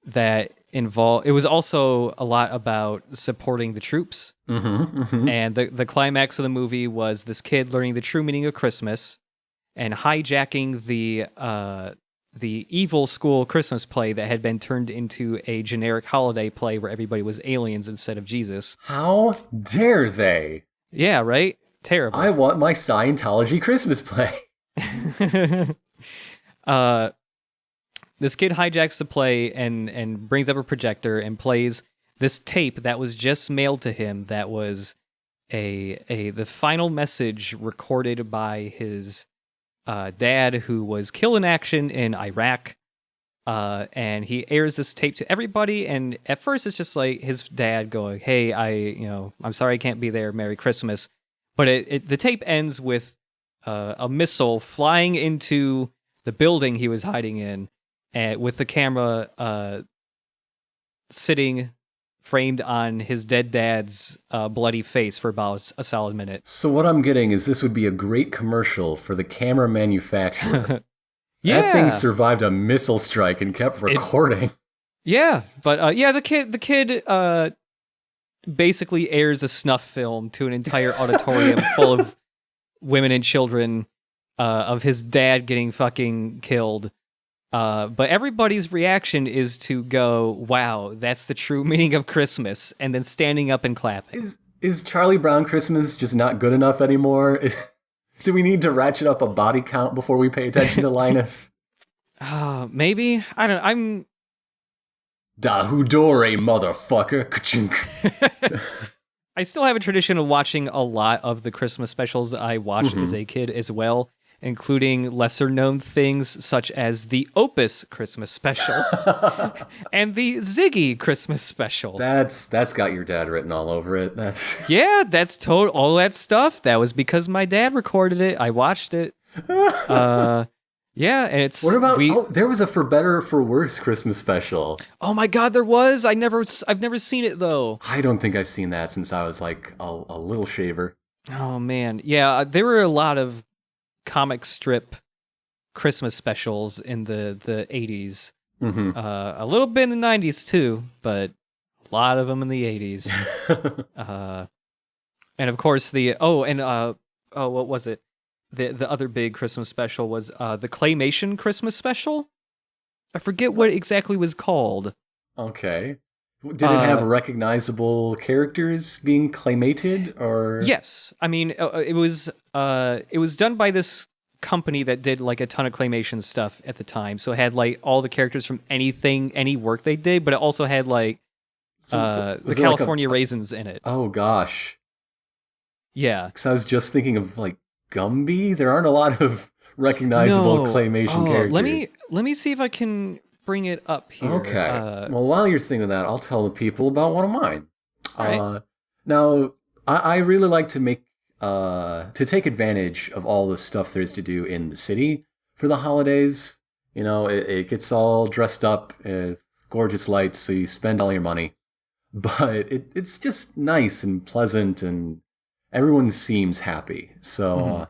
that it was also a lot about supporting the troops. And the climax of the movie was this kid learning the true meaning of Christmas and hijacking the evil school Christmas play that had been turned into a generic holiday play where everybody was aliens instead of Jesus. How dare they? Yeah, right? Terrible. I want my Scientology Christmas play. This kid hijacks the play and brings up a projector and plays this tape that was just mailed to him that was the final message recorded by his dad, who was killed in action in Iraq, and he airs this tape to everybody. And at first, it's just like his dad going, "Hey, I'm sorry I can't be there. Merry Christmas." But the tape ends with a missile flying into the building he was hiding in, and with the camera sitting framed on his dead dad's bloody face for about a solid minute. So what I'm getting is this would be a great commercial for the camera manufacturer. Yeah, That thing survived a missile strike and kept recording. Yeah, but the kid basically airs a snuff film to an entire auditorium full of women and children of his dad getting fucking killed. But everybody's reaction is to go, "Wow, that's the true meaning of Christmas," and then standing up and clapping. Is Charlie Brown Christmas just not good enough anymore? Do we need to ratchet up a body count before we pay attention to Linus? Maybe. I don't. I'm. Dahudore, motherfucker. Ka-chink. I still have a tradition of watching a lot of the Christmas specials I watched as a kid as well, including lesser-known things such as the Opus Christmas special and the Ziggy Christmas special. That's got your dad written all over it. Yeah, that's all that stuff. That was because my dad recorded it. I watched it. Yeah, and it's... What about... there was a For Better or For Worse Christmas special. Oh my god, there was! I've never seen it, though. I don't think I've seen that since I was, like, a little shaver. Oh, man. Yeah, there were a lot of comic strip Christmas specials in the 80s. Mm-hmm. A little bit in the 90s, too, but a lot of them in the 80s. And, of course, what was it? The other big Christmas special was the Claymation Christmas special. I forget what exactly was called. Okay. Did it have recognizable characters being claymated, or? Yes. I mean, it was done by this company that did like a ton of claymation stuff at the time. So it had like all the characters from any work they did, but it also had like the California Raisins in it. Oh gosh. Yeah. Because I was just thinking of like Gumby. There aren't a lot of recognizable claymation characters. Let me see if I can bring it up here. Okay. Well, while you're thinking of that, I'll tell the people about one of mine. All right. Now, I really like to take advantage of all the stuff there is to do in the city for the holidays. You know, it gets all dressed up with gorgeous lights, so you spend all your money. But it's just nice and pleasant, and everyone seems happy. So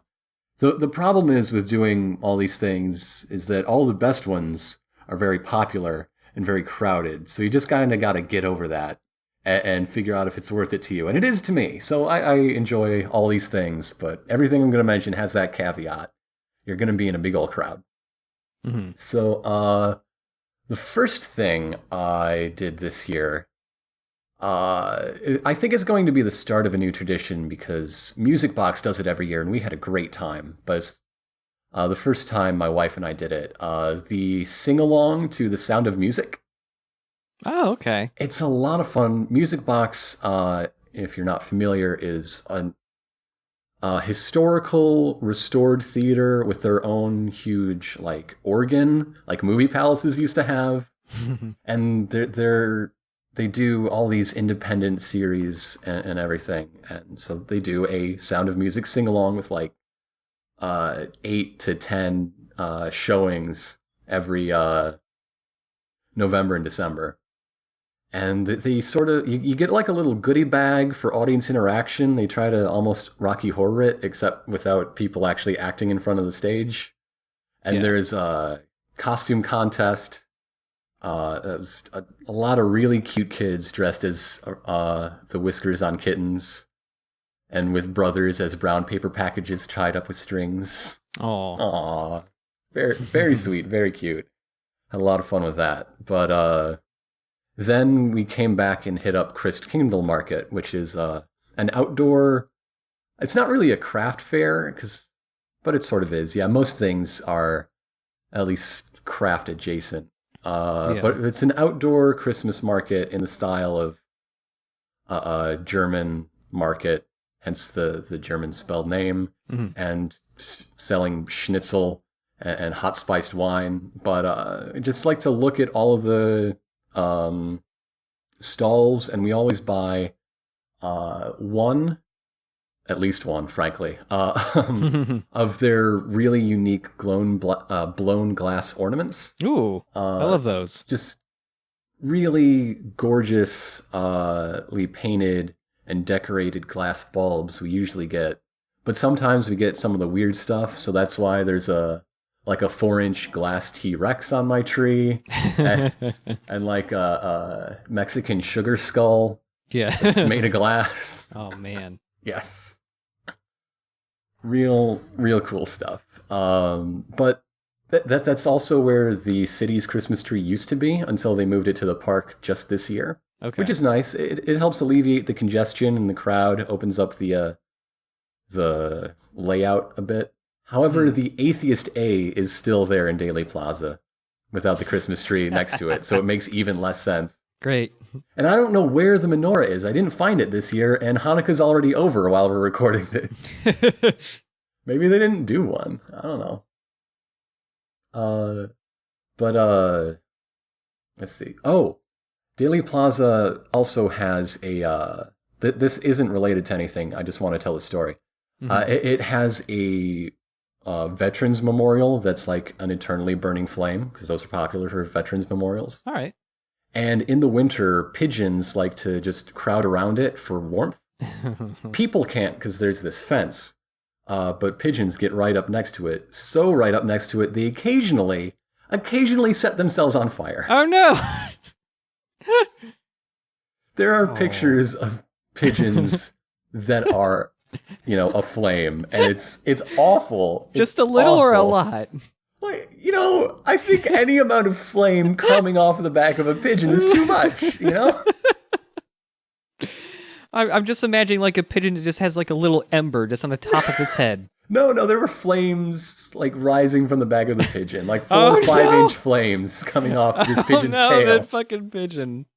the problem is with doing all these things is that all the best ones are very popular and very crowded. So you just kind of got to get over that and figure out if it's worth it to you. And it is to me. So I enjoy all these things, but everything I'm going to mention has that caveat. You're going to be in a big old crowd. Mm-hmm. So the first thing I did this year, I think it's going to be the start of a new tradition because Music Box does it every year, and we had a great time. But it's, the first time my wife and I did it, the sing-along to The Sound of Music. Oh, okay. It's a lot of fun. Music Box, if you're not familiar, is a historical restored theater with their own huge like organ, like movie palaces used to have, and they do all these independent series and everything, and so they do a Sound of Music sing-along with like 8 to 10 showings every November and December. And they sort of, you get like a little goodie bag for audience interaction. They try to almost Rocky Horror it, except without people actually acting in front of the stage. And there's a costume contest. There's a lot of really cute kids dressed as the Whiskers on Kittens, and with brothers as brown paper packages tied up with strings. Aww. Very, very sweet, very cute. Had a lot of fun with that. But then we came back and hit up Christkindl Market, which is an outdoor... It's not really a craft fair, but it sort of is. Yeah, most things are at least craft adjacent. But it's an outdoor Christmas market in the style of a German market, hence the German spelled name, and selling schnitzel and hot spiced wine. But I just like to look at all of the stalls, and we always buy at least one, frankly, of their really unique blown glass ornaments. Ooh, I love those. Just really gorgeously painted and decorated glass bulbs we usually get. But sometimes we get some of the weird stuff, so that's why there's a 4-inch glass T-Rex on my tree, and like a Mexican sugar skull. Yeah. It's made of glass. Oh man. Yes. Real cool stuff. But that's also where the city's Christmas tree used to be until they moved it to the park just this year. Okay. Which is nice. It helps alleviate the congestion in the crowd, opens up the layout a bit. However, the Atheist A is still there in Daily Plaza without the Christmas tree next to it, so it makes even less sense. Great. And I don't know where the menorah is. I didn't find it this year, and Hanukkah's already over while we're recording this. Maybe they didn't do one. I don't know. Let's see. Oh, Daily Plaza also has a... this isn't related to anything. I just want to tell the story. Mm-hmm. It has a veterans memorial that's like an eternally burning flame, because those are popular for veterans memorials. All right. And in the winter, pigeons like to just crowd around it for warmth. People can't because there's this fence. But pigeons get right up next to it. So right up next to it, they occasionally set themselves on fire. Oh no! There are pictures of pigeons that are, aflame, and it's awful. Just a little awful. Or a lot? Like, I think any amount of flame coming off the back of a pigeon is too much, I'm just imagining like a pigeon that just has like a little ember just on the top of his head. No, there were flames like rising from the back of the pigeon, like 4 or 5-inch flames coming off this pigeon's tail. That fucking pigeon.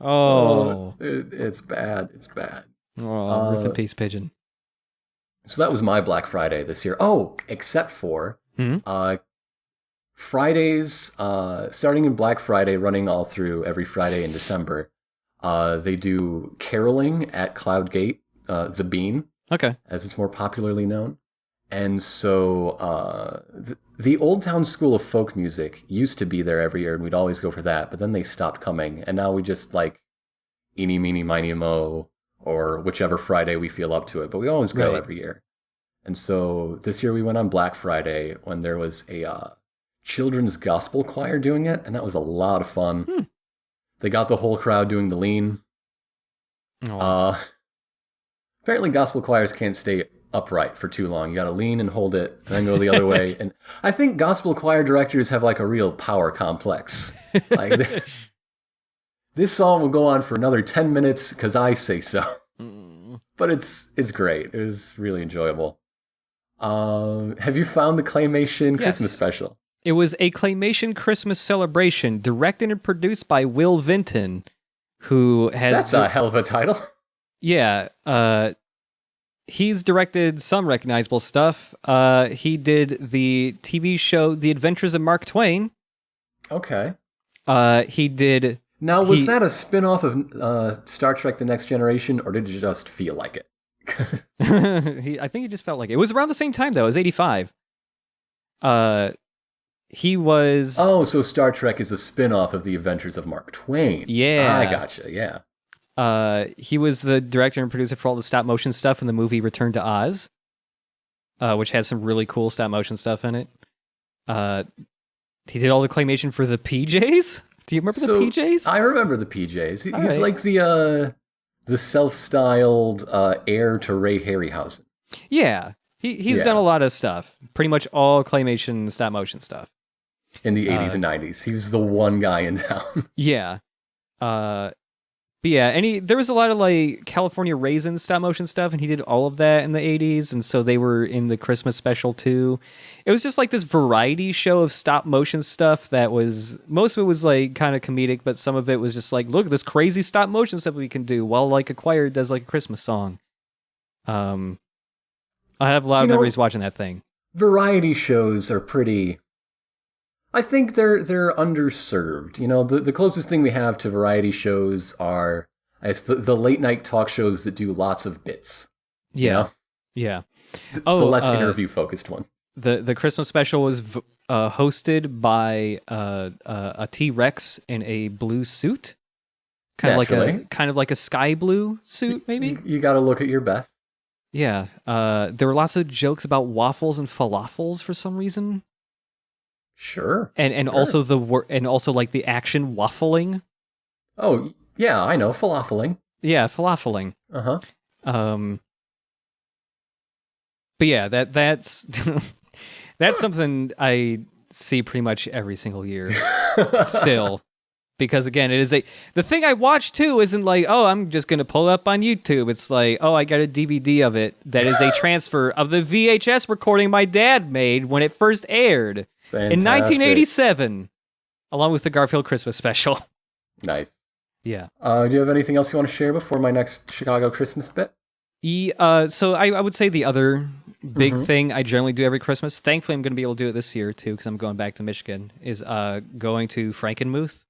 Oh, it's bad. It's bad. Oh, rip in peace, pigeon. So that was my Black Friday this year. Oh, except for Fridays, starting in Black Friday, running all through every Friday in December. They do caroling at Cloud Gate, the Bean, as it's more popularly known. And so the Old Town School of Folk Music used to be there every year, and we'd always go for that, but then they stopped coming, and now we just like eeny, meeny, miny, mo, or whichever Friday we feel up to it, but we always go every year. And so this year we went on Black Friday when there was a children's gospel choir doing it, and that was a lot of fun. They got the whole crowd doing the lean. Apparently gospel choirs can't stay upright for too long. You gotta lean and hold it, and then go the other way. And I think gospel choir directors have like a real power complex. Like, this song will go on for another 10 minutes because I say so. But it's great. It was really enjoyable. Have you found the Claymation Christmas special? It was a Claymation Christmas celebration, directed and produced by Will Vinton, who has... That's a hell of a title. Yeah. He's directed some recognizable stuff. He did the TV show The Adventures of Mark Twain. Okay. He did... Now, was that a spin-off of Star Trek The Next Generation, or did it just feel like it? I think it just felt like it. It was around the same time, though. It was 85. He was... Oh, so Star Trek is a spin-off of The Adventures of Mark Twain. Yeah. I gotcha, yeah. He was the director and producer for all the stop-motion stuff in the movie Return to Oz, which had some really cool stop-motion stuff in it. He did all the claymation for the PJs? Do you remember the PJs? I remember the PJs. He's like the self-styled heir to Ray Harryhausen. Yeah. He's done a lot of stuff. Pretty much all claymation stop-motion stuff. In the 80s and 90s. He was the one guy in town. Yeah. But yeah, there was a lot of like California Raisins stop motion stuff, and he did all of that in the 80s, and so they were in the Christmas special too. It was just like this variety show of stop motion stuff that was, most of it was like kind of comedic, but some of it was just like, look at this crazy stop motion stuff we can do, while like a choir does like a Christmas song. I have a lot of memories watching that thing. Variety shows are pretty... I think they're underserved. You know, the closest thing we have to variety shows are the late night talk shows that do lots of bits. Yeah. You know? Yeah. The less interview focused one. The Christmas special was hosted by a T-Rex in a blue suit, kind of like a sky blue suit, maybe. You got to look at your best. Yeah. There were lots of jokes about waffles and falafels for some reason. Sure. And sure. also like the action waffling. Oh yeah, I know falafeling. Yeah, falafeling. Uh-huh. But yeah, that's that's something I see pretty much every single year still. Because again, the thing I watch too isn't like, oh, I'm just going to pull it up on YouTube. It's like, oh, I got a DVD of it that is a transfer of the VHS recording my dad made when it first aired in 1987, along with the Garfield Christmas special. Nice. Yeah. Do you have anything else you want to share before my next Chicago Christmas bit? So I would say the other big thing I generally do every Christmas, thankfully I'm going to be able to do it this year too because I'm going back to Michigan, is going to Frankenmuth.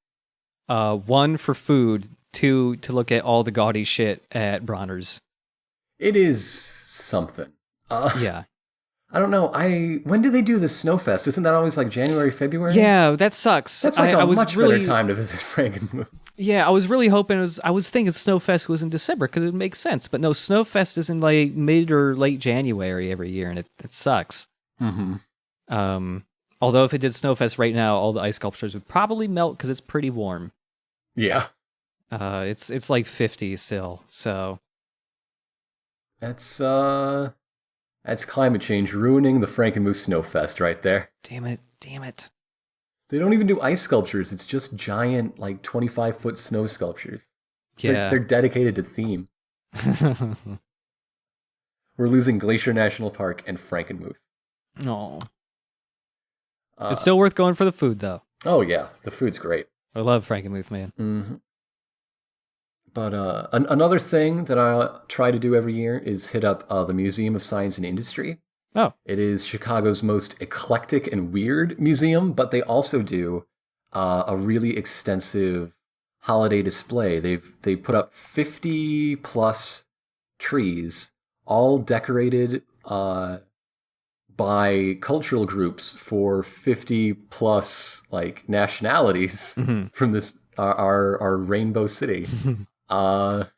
One, for food. Two, to look at all the gaudy shit at Bronner's. It is something. Yeah. I don't know. When do they do the Snowfest? Isn't that always like January, February? Yeah, that sucks. That's like a much better time to visit Frankenmuth. Yeah, I was really hoping I was thinking Snowfest was in December because it would make sense. But no, Snowfest is in like mid or late January every year, and it sucks. Mm-hmm. Although if it did Snowfest right now, all the ice sculptures would probably melt because it's pretty warm. Yeah. It's like 50 still, so that's climate change ruining the Frankenmuth Snowfest right there. Damn it. They don't even do ice sculptures. It's just giant, like 25-foot snow sculptures. Yeah. They're dedicated to theme. We're losing Glacier National Park and Frankenmuth. No. It's still worth going for the food, though. Oh, yeah. The food's great. I love Frankenmuth, man. Mm-hmm. But another thing that I try to do every year is hit up the Museum of Science and Industry. Oh. It is Chicago's most eclectic and weird museum, but they also do a really extensive holiday display. They put up 50 plus trees, all decorated by cultural groups for 50 plus like nationalities from this our rainbow city. The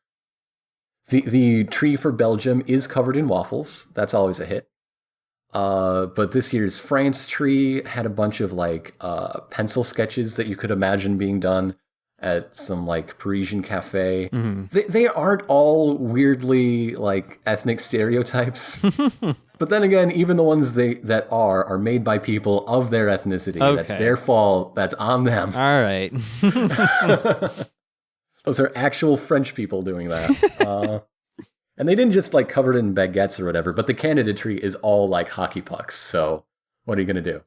tree for Belgium is covered in waffles. That's always a hit. But this year's France tree had a bunch of like pencil sketches that you could imagine being done at some like Parisian cafe. They aren't all weirdly like ethnic stereotypes. But then again, even the ones that are made by people of their ethnicity. Okay. That's their fault. That's on them. All right. Those are actual French people doing that. And they didn't just like cover it in baguettes or whatever, but the Canada tree is all like hockey pucks. So what are you going to do?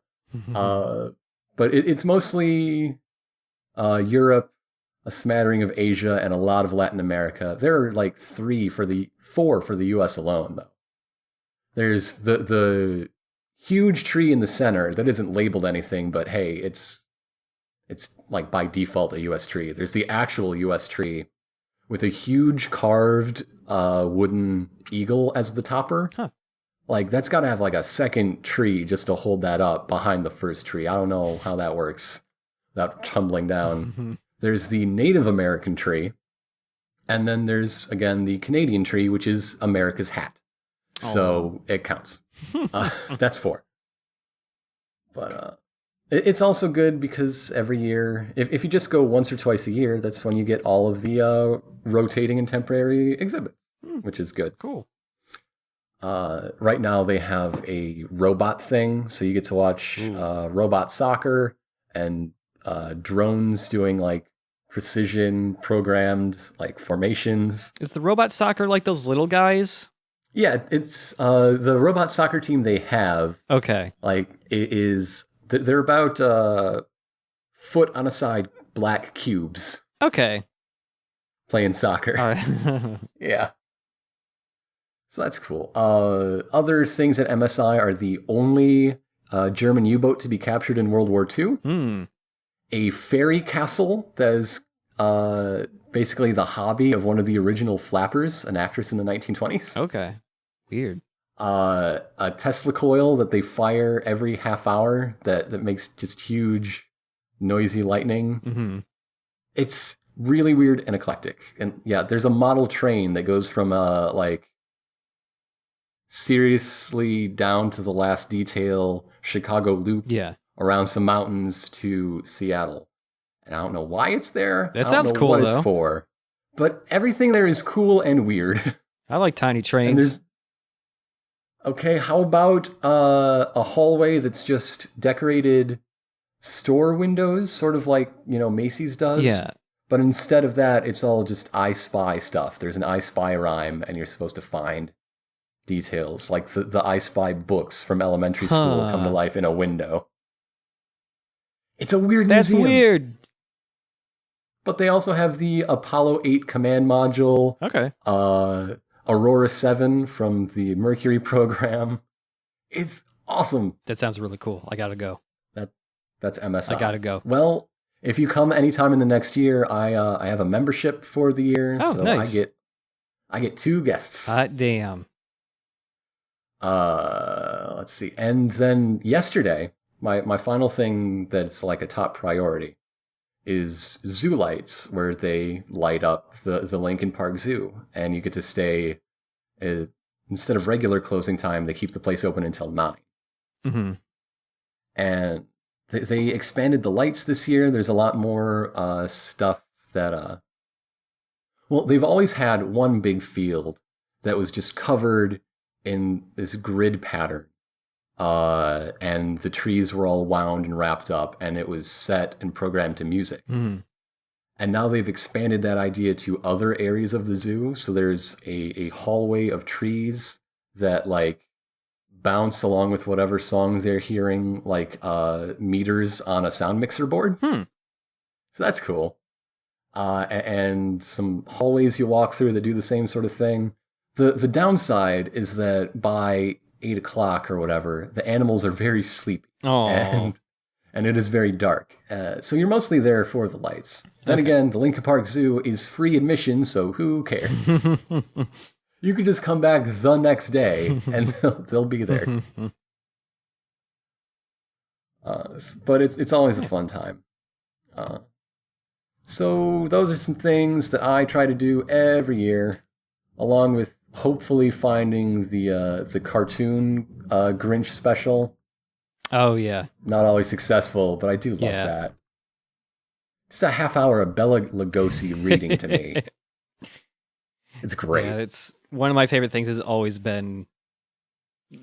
But it's mostly Europe, a smattering of Asia, and a lot of Latin America. There are like four for the US alone, though. There's the huge tree in the center that isn't labeled anything, but hey, it's like by default a US tree. There's the actual US tree with a huge carved wooden eagle as the topper. Huh. Like that's got to have like a second tree just to hold that up behind the first tree. I don't know how that works without tumbling down. There's the Native American tree. And then there's, again, the Canadian tree, which is America's hat. So it counts. That's 4. But it's also good because every year, if you just go once or twice a year, that's when you get all of the rotating and temporary exhibits, which is good. Cool. Right now they have a robot thing, so you get to watch robot soccer and drones doing like precision programmed like formations. Is the robot soccer like those little guys? Yeah, it's the robot soccer team they have. Okay. Like it is, they're about foot on a side black cubes. Okay. Playing soccer. All right. Yeah. So that's cool. Other things at MSI are the only German U-boat to be captured in World War II. A fairy castle that is basically the hobby of one of the original flappers, an actress in the 1920s. Okay. Weird. a Tesla coil that they fire every half hour that makes just huge, noisy lightning. Mm-hmm. It's really weird and eclectic. And yeah, there's a model train that goes from like seriously down to the last detail Chicago loop Yeah. around some mountains to Seattle. And I don't know why it's there. That I sounds don't know cool, what though. it's for. But everything there is cool and weird. I like tiny And trains. okay, how about a hallway that's just decorated store windows, sort of like, Macy's does? Yeah. But instead of that, it's all just I Spy stuff. There's an I Spy rhyme, and you're supposed to find details, like the I Spy books from elementary school come to life in a window. It's a weird museum. That's weird. But they also have the Apollo 8 command module. Okay. Aurora 7 from the Mercury program. It's awesome. That sounds really cool. I gotta go. That's MSI. I gotta go. Well, if you come anytime in the next year, I have a membership for the year. Oh, so nice. I get 2 guests. Hot damn. Let's see. And then yesterday, my final thing that's like a top priority is zoo lights, where they light up the Lincoln Park Zoo, and you get to stay. Instead of regular closing time, they keep the place open until 9. Mm-hmm. And they expanded the lights this year. There's a lot more stuff that. Well, they've always had one big field that was just covered in this grid pattern. And the trees were all wound and wrapped up, and it was set and programmed to music. Mm. And now they've expanded that idea to other areas of the zoo. So there's a hallway of trees that like bounce along with whatever songs they're hearing, like meters on a sound mixer board. So that's cool. And some hallways you walk through that do the same sort of thing. The downside is that by 8 o'clock or whatever, the animals are very sleepy. Oh. And it is very dark. So you're mostly there for the lights. Then again, the Lincoln Park Zoo is free admission, so who cares? You could just come back the next day, and they'll be there. But it's always a fun time. So those are some things that I try to do every year, along with hopefully finding the cartoon Grinch special. Oh, yeah. Not always successful, but I do love that. Just a half hour of Bela Lugosi reading to me. It's great. Yeah, it's one of my favorite things has always been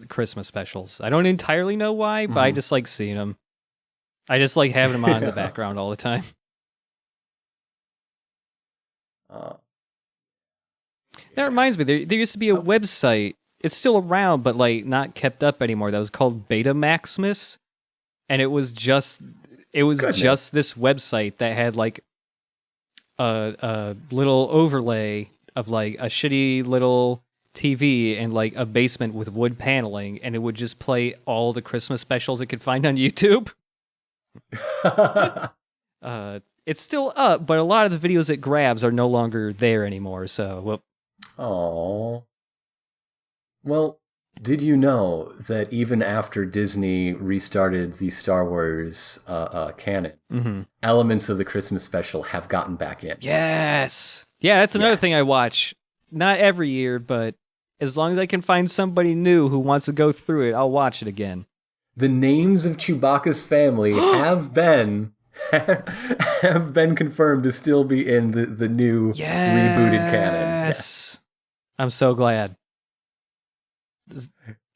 Christmas specials. I don't entirely know why, but I just like seeing them. I just like having them on in the background all the time. That reminds me, there used to be a website. It's still around, but like not kept up anymore. That was called Beta Maximus, and it was just this website that had like a little overlay of like a shitty little TV and like a basement with wood paneling, and it would just play all the Christmas specials it could find on YouTube. It's still up, but a lot of the videos it grabs are no longer there anymore. So, well. Aww. Well, did you know that even after Disney restarted the Star Wars canon, elements of the Christmas special have gotten back in? Yes! Yeah, that's another thing I watch. Not every year, but as long as I can find somebody new who wants to go through it, I'll watch it again. The names of Chewbacca's family have been confirmed to still be in the new rebooted canon. Yes. I'm so glad.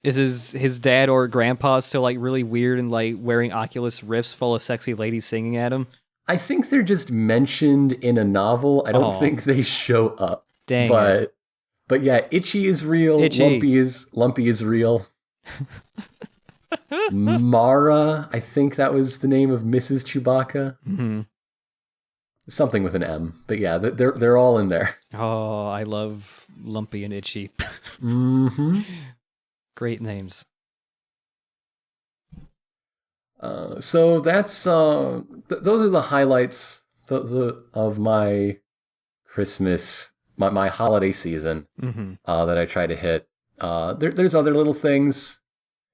Is his dad or grandpa still like really weird and like wearing Oculus Rifts full of sexy ladies singing at him? I think they're just mentioned in a novel. I don't think they show up. Dang. But yeah, Itchy is real. Itchy. Lumpy is real. Mara, I think that was the name of Mrs. Chewbacca. Mm-hmm. Something with an M. But yeah, they're all in there. Oh, I love Lumpy and Itchy. Mm-hmm. Great names. So that's those are the highlights of my Christmas, my holiday season that I try to hit. There's other little things.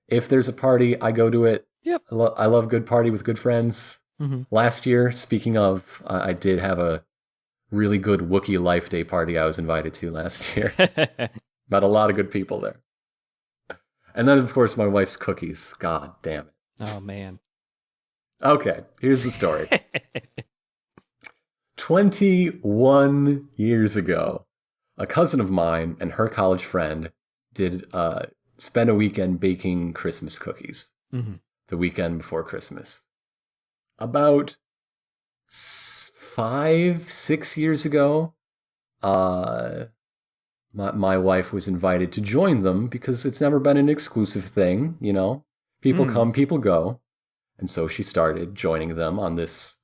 If there's a party, I go to it. Yep. I love good party with good friends. Mm-hmm. Last year, speaking of, I did have a really good Wookiee Life Day party I was invited to last year. Met a lot of good people there. And then, of course, my wife's cookies. God damn it. Oh, man. Okay, here's the story. 21 years ago, a cousin of mine and her college friend did spend a weekend baking Christmas cookies. Mm-hmm. The weekend before Christmas. About 5-6 years ago, my wife was invited to join them because it's never been an exclusive thing, you know? People come, people go. And so she started joining them on this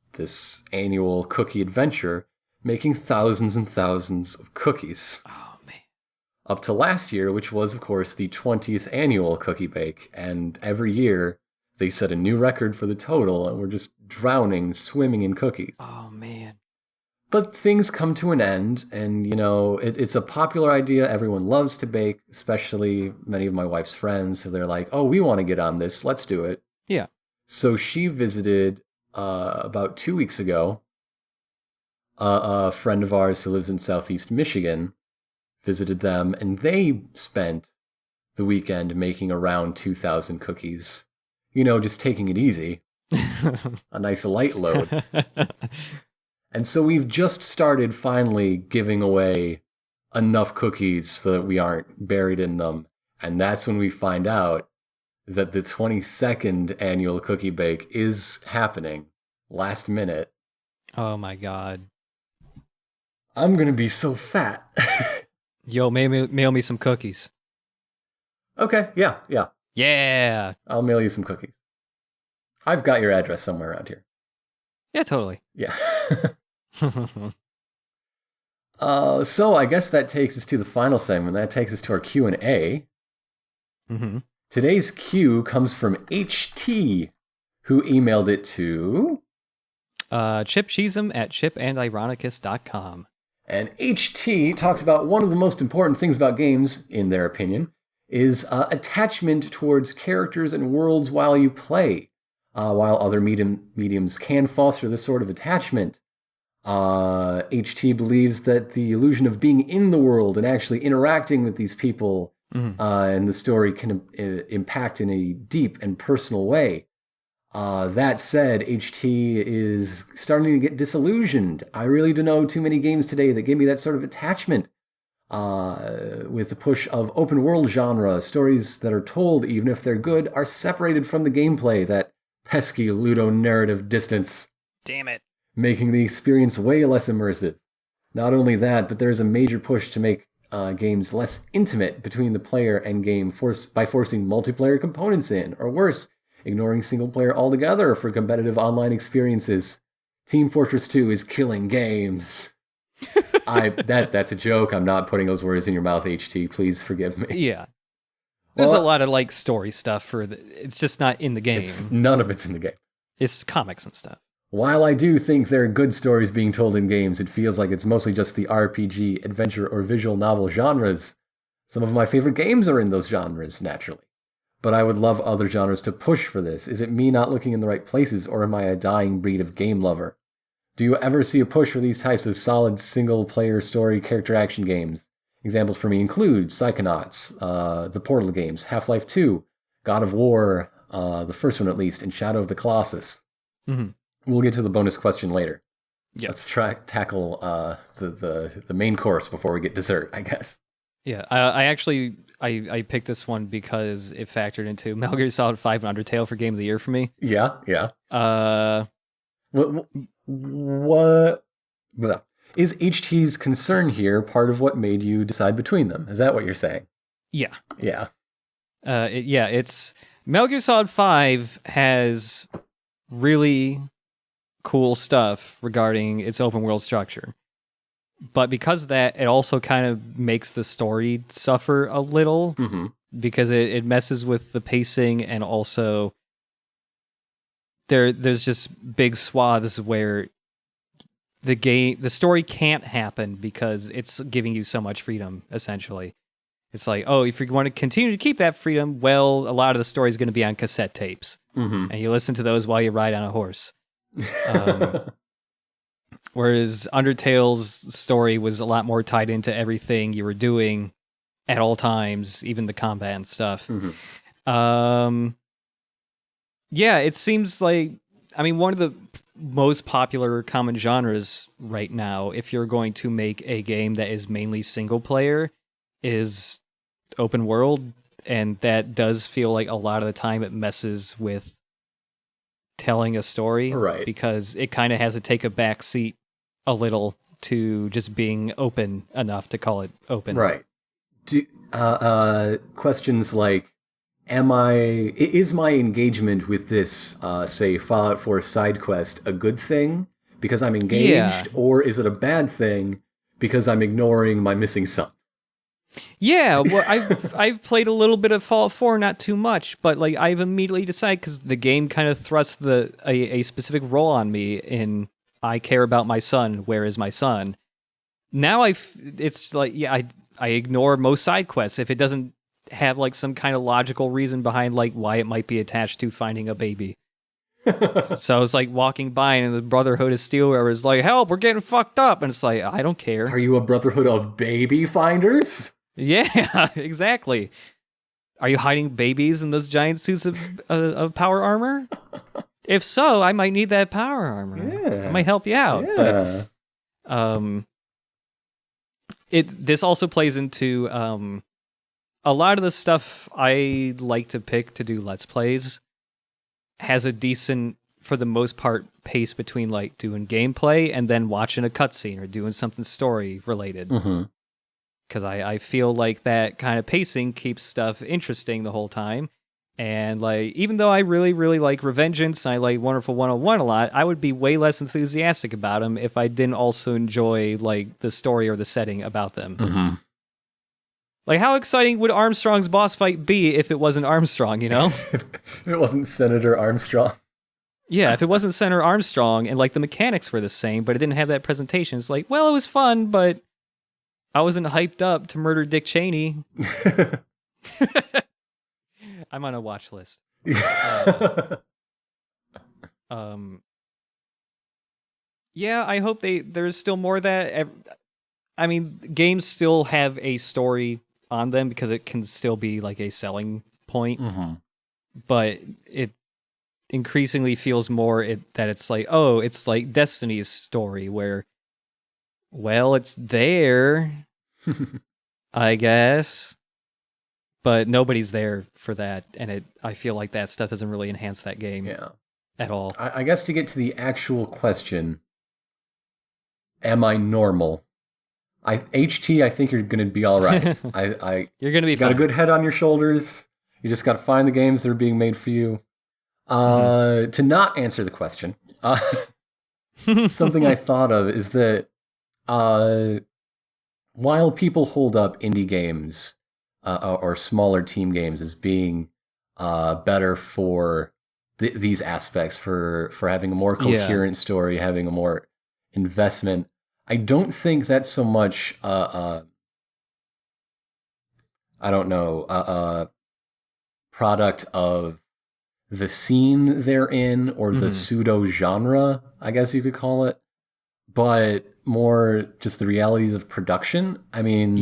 annual cookie adventure, making thousands and thousands of cookies. Oh, man. Up to last year, which was, of course, the 20th annual cookie bake. And every year, they set a new record for the total, and we're just swimming in cookies. Oh, man. But things come to an end, and, you know, it's a popular idea. Everyone loves to bake, especially many of my wife's friends. So they're like, oh, we want to get on this. Let's do it. Yeah. So she visited about 2 weeks ago. A friend of ours who lives in Southeast Michigan visited them, and they spent the weekend making around 2,000 cookies. You know, just taking it easy. A nice light load. And so we've just started finally giving away enough cookies so that we aren't buried in them. And that's when we find out that the 22nd annual cookie bake is happening last minute. Oh, my God. I'm going to be so fat. Yo, mail me some cookies. Okay, yeah. Yeah. I'll mail you some cookies. I've got your address somewhere around here. Yeah, totally. Yeah. So I guess that takes us to the final segment. That takes us to our Q&A. Mm-hmm. Today's Q comes from HT, who emailed it to... Chip Cheesem at chipandironicus.com. And HT talks about one of the most important things about games, in their opinion, is attachment towards characters and worlds while you play. While other mediums can foster this sort of attachment, HT believes that the illusion of being in the world and actually interacting with these people and the story can impact in a deep and personal way. That said, HT is starting to get disillusioned. I really don't know too many games today that give me that sort of attachment. With the push of open world genre, stories that are told, even if they're good, are separated from the gameplay, that pesky ludonarrative distance. Damn it. Making the experience way less immersive. Not only that, but there's a major push to make games less intimate between the player and game by forcing multiplayer components in, or worse, ignoring single player altogether for competitive online experiences. Team Fortress 2 is killing games. That's a joke. I'm not putting those words in your mouth, HT. Please forgive me. Yeah. There's a lot of like story stuff it's just not in the game. None of it's in the game. It's comics and stuff. While I do think there are good stories being told in games, it feels like it's mostly just the RPG, adventure, or visual novel genres. Some of my favorite games are in those genres, naturally. But I would love other genres to push for this. Is it me not looking in the right places, or am I a dying breed of game lover? Do you ever see a push for these types of solid single-player story character action games? Examples for me include Psychonauts, the Portal games, Half-Life 2, God of War, the first one at least, and Shadow of the Colossus. Mm-hmm. We'll get to the bonus question later. Yep. Let's tackle the main course before we get dessert, I guess. Yeah, I picked this one because it factored into Metal Gear Solid 5 and Undertale for Game of the Year for me. Yeah. What is HT's concern here part of what made you decide between them? Is that what you're saying? Yeah. Yeah. It's Metal Gear Solid 5 has really cool stuff regarding its open world structure. But because of that, it also kind of makes the story suffer a little because it messes with the pacing, and also there's just big swaths where the story can't happen because it's giving you so much freedom, essentially. It's like, oh, if you want to continue to keep that freedom, well, a lot of the story is going to be on cassette tapes. Mm-hmm. And you listen to those while you ride on a horse. Whereas Undertale's story was a lot more tied into everything you were doing at all times, even the combat and stuff. Mm-hmm. Yeah, it seems like, I mean, one of the most popular common genres right now, if you're going to make a game that is mainly single player, is open world, and that does feel like a lot of the time it messes with telling a story, right? Because it kind of has to take a back seat a little to just being open enough to call it open, right? Questions like, is my engagement with this say Fallout 4 side quest a good thing because I'm engaged, or is it a bad thing because I'm ignoring my missing son? Yeah, well, I've played a little bit of Fallout 4, not too much, but like I've immediately decided, because the game kind of thrusts a specific role on me in I care about my son. Where is my son? Now it's like, yeah, I ignore most side quests if it doesn't have like some kind of logical reason behind like why it might be attached to finding a baby. So it's like walking by and the Brotherhood of Steel is like, help, we're getting fucked up, and it's like, I don't care. Are you a Brotherhood of baby finders? Yeah, exactly. Are you hiding babies in those giant suits of power armor? If so, I might need that power armor. Yeah. I might help you out. Yeah. But this also plays into a lot of the stuff I like to pick to do Let's Plays has a decent, for the most part, pace between like doing gameplay and then watching a cutscene or doing something story related. Mm-hmm. Because I feel like that kind of pacing keeps stuff interesting the whole time. And like, even though I really, really like Revengeance and I like Wonderful 101 a lot, I would be way less enthusiastic about them if I didn't also enjoy like the story or the setting about them. Mm-hmm. Like, how exciting would Armstrong's boss fight be if it wasn't Armstrong, you know? If it wasn't Senator Armstrong. Yeah, if it wasn't Senator Armstrong and like the mechanics were the same, but it didn't have that presentation, it's like, well, it was fun, but I wasn't hyped up to murder Dick Cheney. I'm on a watch list. Yeah, I hope there's still more of that. I mean, games still have a story on them because it can still be like a selling point. Mm-hmm. But it increasingly feels more that it's like, oh, it's like Destiny's story where, well, it's there, I guess, but nobody's there for that, and I feel like that stuff doesn't really enhance that game at all. I guess to get to the actual question, am I normal? HT, I think you're going to be all right. You're going to be got fine. a good head on your shoulders. You just got to find the games that are being made for you. To not answer the question, something I thought of is that while people hold up indie games or smaller team games as being better for these aspects, for having a more coherent story, having a more investment, I don't think that's so much I don't know, product of the scene they're in or the pseudo genre, I guess you could call it, but more just the realities of production. I mean,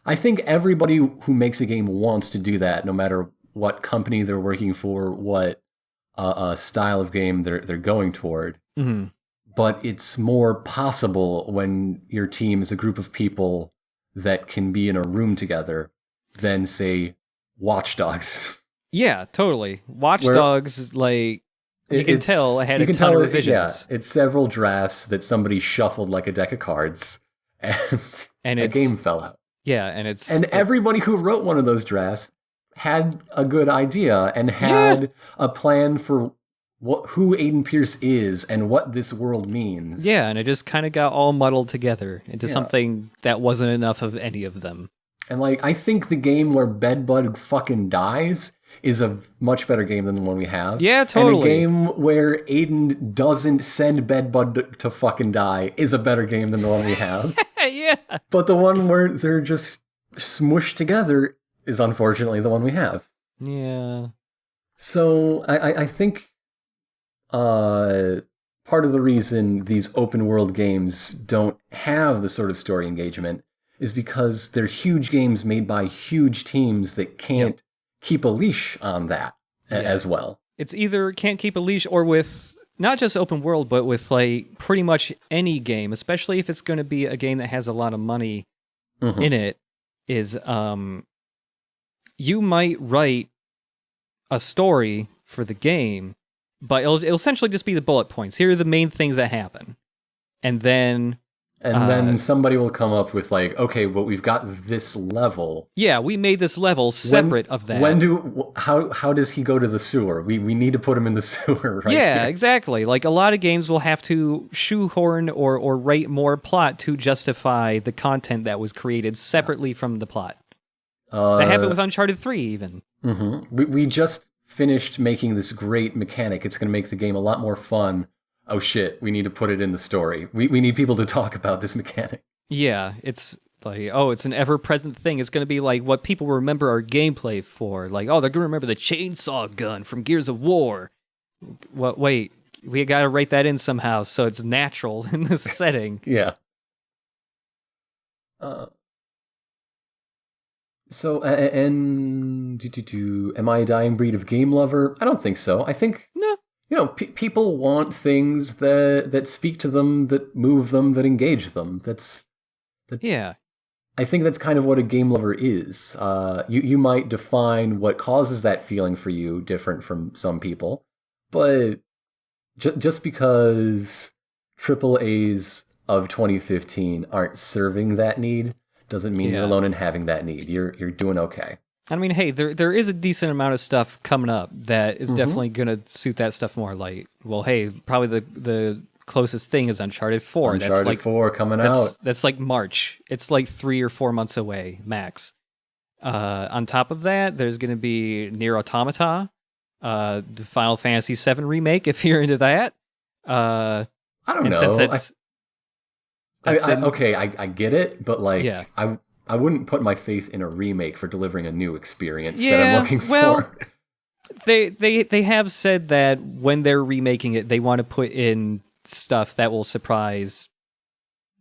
I think everybody who makes a game wants to do that, no matter what company they're working for, what style of game they're going toward. Mm-hmm. But it's more possible when your team is a group of people that can be in a room together than, say, Watch Dogs. Yeah, totally. Watch Dogs, like, you can tell I had a ton of revisions. Yeah, it's several drafts that somebody shuffled like a deck of cards, and a game fell out. Yeah, and everybody who wrote one of those drafts had a good idea and had a plan for who Aiden Pierce is and what this world means. Yeah, and it just kind of got all muddled together into something that wasn't enough of any of them. And like, I think the game where Bedbug fucking dies is a much better game than the one we have. Yeah, totally. And a game where Aiden doesn't send Bedbug to fucking die is a better game than the one we have. Yeah. But the one where they're just smushed together is unfortunately the one we have. Yeah. So I think part of the reason these open world games don't have the sort of story engagement is because they're huge games made by huge teams that can't keep a leash on that as well. It's either can't keep a leash, or with not just open world, but with like pretty much any game, especially if it's going to be a game that has a lot of money in it, is you might write a story for the game, but it'll essentially just be the bullet points. Here are the main things that happen. And then somebody will come up with like, okay, well, we've got this level. Yeah, we made this level separate of that. How does he go to the sewer? We need to put him in the sewer, right? Yeah, here. exactly. Like a lot of games will have to shoehorn or write more plot to justify the content that was created separately from the plot. That happened with Uncharted 3 even. We just finished making this great mechanic. It's going to make the game a lot more fun. Oh shit, we need to put it in the story. We need people to talk about this mechanic. Yeah, it's like, it's an ever-present thing. It's going to be like what people remember our gameplay for. Like, they're going to remember the chainsaw gun from Gears of War. Wait, we got to write that in somehow so it's natural in this setting. Yeah. So, am I a dying breed of game lover? I don't think so. I think... No. People want things that speak to them, that move them, that engage them. Yeah. I think that's kind of what a game lover is. You might define what causes that feeling for you different from some people, but just because AAAs of 2015 aren't serving that need doesn't mean you're alone in having that need. You're doing okay. I mean, hey, there is a decent amount of stuff coming up that is definitely going to suit that stuff more. Like, well, hey, probably the closest thing is Uncharted 4. Uncharted 4 coming out. That's like March. It's like 3 or 4 months away, max. On top of that, there's going to be Nier Automata, the Final Fantasy VII Remake, if you're into that. I don't know. I get it, but like, I wouldn't put my faith in a remake for delivering a new experience that I'm looking for. They have said that when they're remaking it, they want to put in stuff that will surprise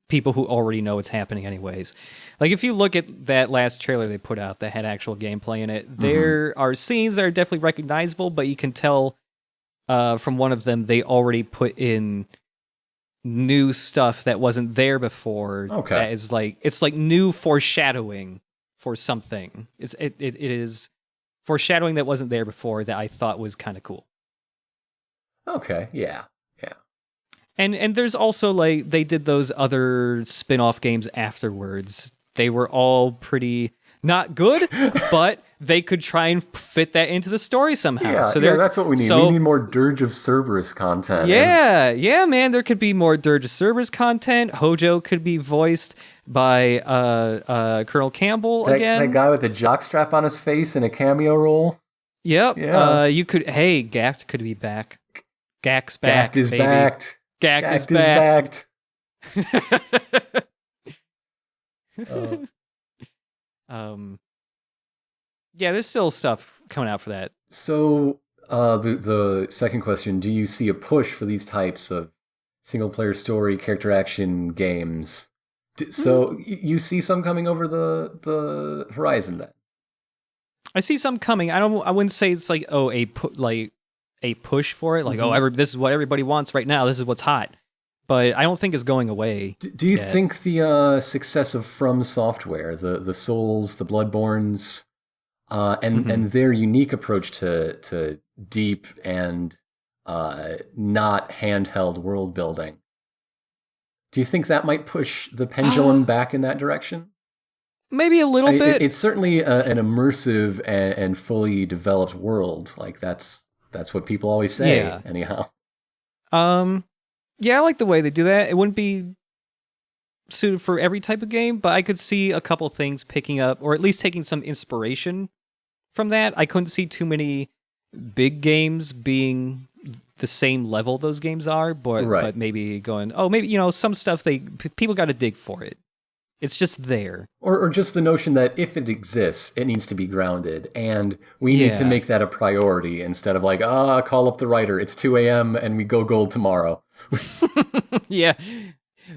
people who already know what's happening anyways. Like, if you look at that last trailer they put out that had actual gameplay in it, there are scenes that are definitely recognizable, but you can tell from one of them they already put in new stuff that wasn't there before. Okay. That is like, it's like new foreshadowing for something. It is foreshadowing that wasn't there before that I thought was kind of cool. Okay, yeah. And there's also like, they did those other spin-off games afterwards. They were all pretty not good, but they could try and fit that into the story somehow. Yeah, that's what we need. We need more Dirge of Cerberus content. Yeah, man. There could be more Dirge of Cerberus content. Hojo could be voiced by Colonel Campbell again. That guy with the jockstrap on his face in a cameo role. Yep. Yeah. You could. Hey, Gact could be back. Gact's back. Gact is baby. backed. Gact is backed. Yeah, there's still stuff coming out for that. So, the second question, do you see a push for these types of single-player story, character action games? So, you see some coming over the horizon then? I see some coming. I wouldn't say it's like, a push for it. Like, this is what everybody wants right now. This is what's hot. But I don't think it's going away. Do you think the success of From Software, the Souls, the Bloodborns, and their unique approach to deep and not handheld world building, do you think that might push the pendulum back in that direction? Maybe a little bit. It's certainly an immersive and fully developed world. Like that's what people always say. Yeah. Anyhow. Yeah, I like the way they do that. It wouldn't be suited for every type of game, but I could see a couple things picking up, or at least taking some inspiration from that. I couldn't see too many big games being the same level those games are, but maybe going, maybe some stuff people got to dig for it. It's just there. Or just the notion that if it exists, it needs to be grounded, and we need to make that a priority instead of like, call up the writer, it's 2 a.m. and we go gold tomorrow. Yeah.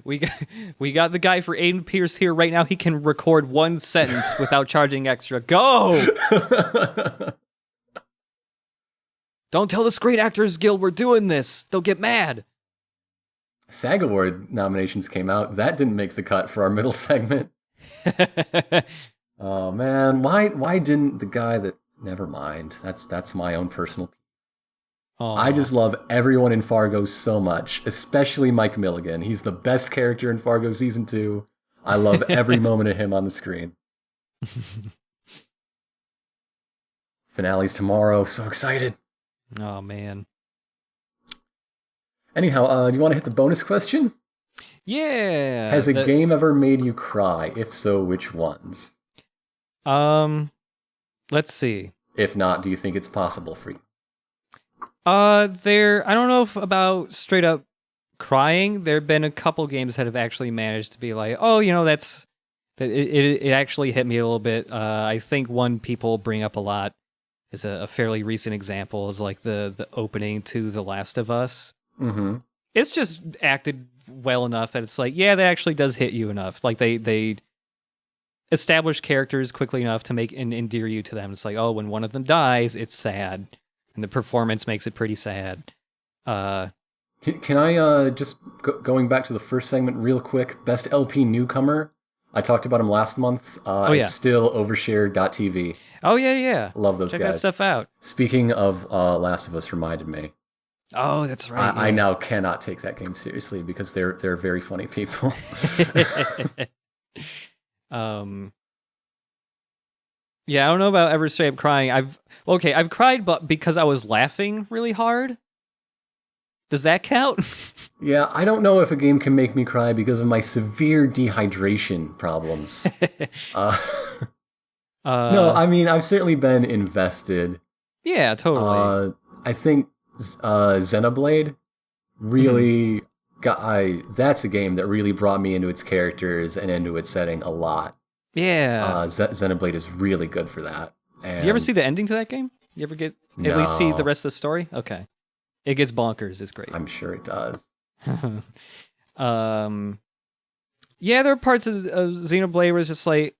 We got the guy for Aiden Pierce here right now. He can record one sentence without charging extra. Go! Don't tell the Screen Actors Guild we're doing this. They'll get mad. SAG Award nominations came out. That didn't make the cut for our middle segment. Oh man, why didn't the guy that? Never mind. That's my own personal. Aww. I just love everyone in Fargo so much, especially Mike Milligan. He's the best character in Fargo season 2. I love every moment of him on the screen. Finale's tomorrow. So excited. Oh man. Anyhow, do you want to hit the bonus question? Yeah. Has a game ever made you cry? If so, which ones? Let's see. If not, do you think it's possible for you? I don't know if about straight up crying. There have been a couple games that have actually managed to be like, oh, it actually hit me a little bit. I think one people bring up a lot is a fairly recent example is like the opening to The Last of Us. Mm-hmm. It's just acted well enough that it's like, yeah, that actually does hit you enough. Like they establish characters quickly enough to make and endear you to them. It's like, oh, when one of them dies, it's sad. And the performance makes it pretty sad. Can I just going back to the first segment real quick? Best LP newcomer. I talked about him last month. It's still Overshare.tv. Oh yeah. Love those guys. Check that stuff out. Speaking of Last of Us, reminded me. Oh, that's right. I now cannot take that game seriously because they're very funny people. Yeah, I don't know about ever straight up crying. I've cried, but because I was laughing really hard. Does that count? Yeah, I don't know if a game can make me cry because of my severe dehydration problems. No, I mean, I've certainly been invested. Yeah, totally. I think Xenoblade really that's a game that really brought me into its characters and into its setting a lot. Yeah. Xenoblade is really good for that. And do you ever see the ending to that game? You ever get at least see the rest of the story? Okay. It gets bonkers. It's great. I'm sure it does. Yeah, there are parts of Xenoblade where it's just like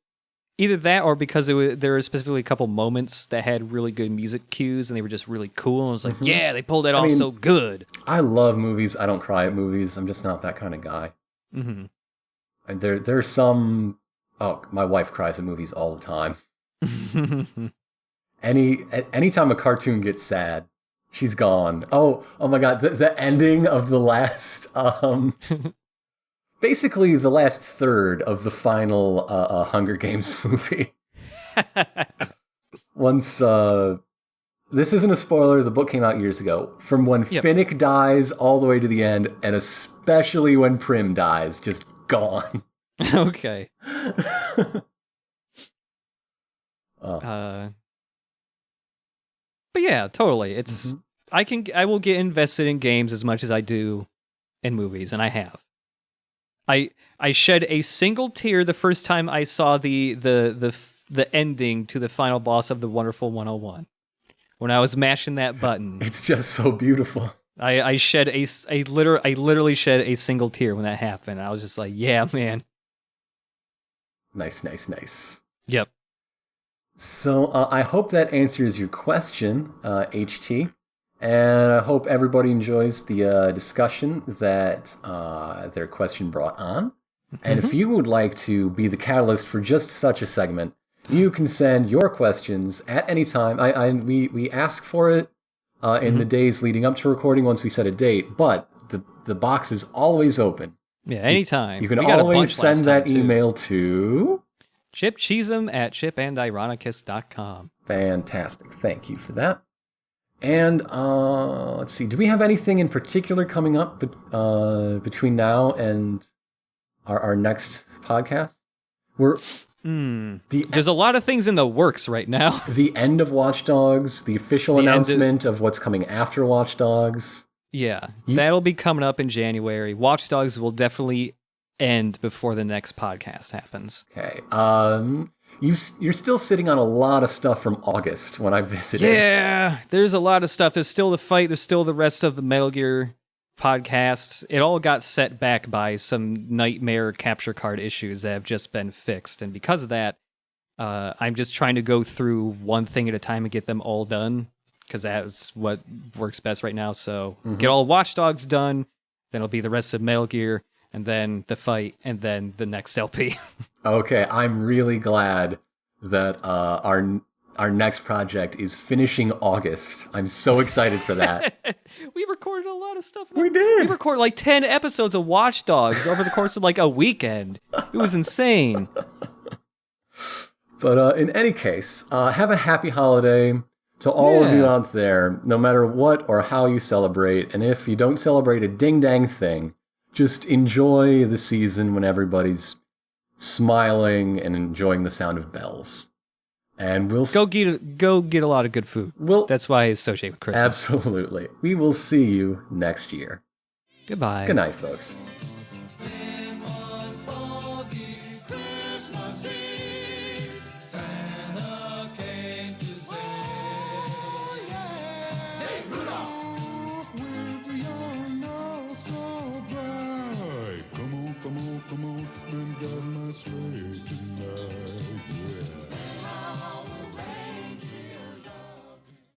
either that or because there were specifically a couple moments that had really good music cues and they were just really cool. And it was like, yeah, they pulled that off so good. I love movies. I don't cry at movies. I'm just not that kind of guy. Mm-hmm. And there's some... Oh, my wife cries at movies all the time. Anytime a cartoon gets sad, she's gone. Oh my god, the ending of the last basically the last third of the final Hunger Games movie. Once this isn't a spoiler, the book came out years ago. From when Finnick dies all the way to the end, and especially when Prim dies, just gone. Okay. But yeah, totally. It's I will get invested in games as much as I do in movies, and I have. I shed a single tear the first time I saw the ending to the final boss of the Wonderful 101. When I was mashing that button. It's just so beautiful. I literally shed a single tear when that happened. I was just like, yeah, man. Nice. Yep. So I hope that answers your question, HT. And I hope everybody enjoys the discussion that their question brought on. And if you would like to be the catalyst for just such a segment, you can send your questions at any time. We ask for it in the days leading up to recording once we set a date, but the box is always open. Yeah, anytime. You can always send that email to Chip Cheesem at chipandironicus.com. Fantastic. Thank you for that. And let's see. Do we have anything in particular coming up between now and our next podcast? There's a lot of things in the works right now. The end of Watch Dogs, the official announcement of what's coming after Watch Dogs. Yeah, that'll be coming up in January. Watch Dogs will definitely end before the next podcast happens. Okay. You're still sitting on a lot of stuff from August when I visited. Yeah, there's a lot of stuff. There's still the fight. There's still the rest of the Metal Gear podcasts. It all got set back by some nightmare capture card issues that have just been fixed. And because of that, I'm just trying to go through one thing at a time and get them all done, because that's what works best right now. So get all Watch Dogs done, then it'll be the rest of Metal Gear, and then the fight, and then the next LP. Okay, I'm really glad that our next project is finishing August. I'm so excited for that. We recorded a lot of stuff. We did. We recorded like 10 episodes of Watch Dogs over the course of like a weekend. It was insane. But in any case, have a happy holiday to all of you out there, no matter what or how you celebrate. And if you don't celebrate a ding-dang thing, just enjoy the season when everybody's smiling and enjoying the sound of bells. And we'll go get a lot of good food. That's why I associate with Christmas. Absolutely. We will see you next year. Goodbye. Good night, folks. Come on, and got my sleigh tonight, yeah.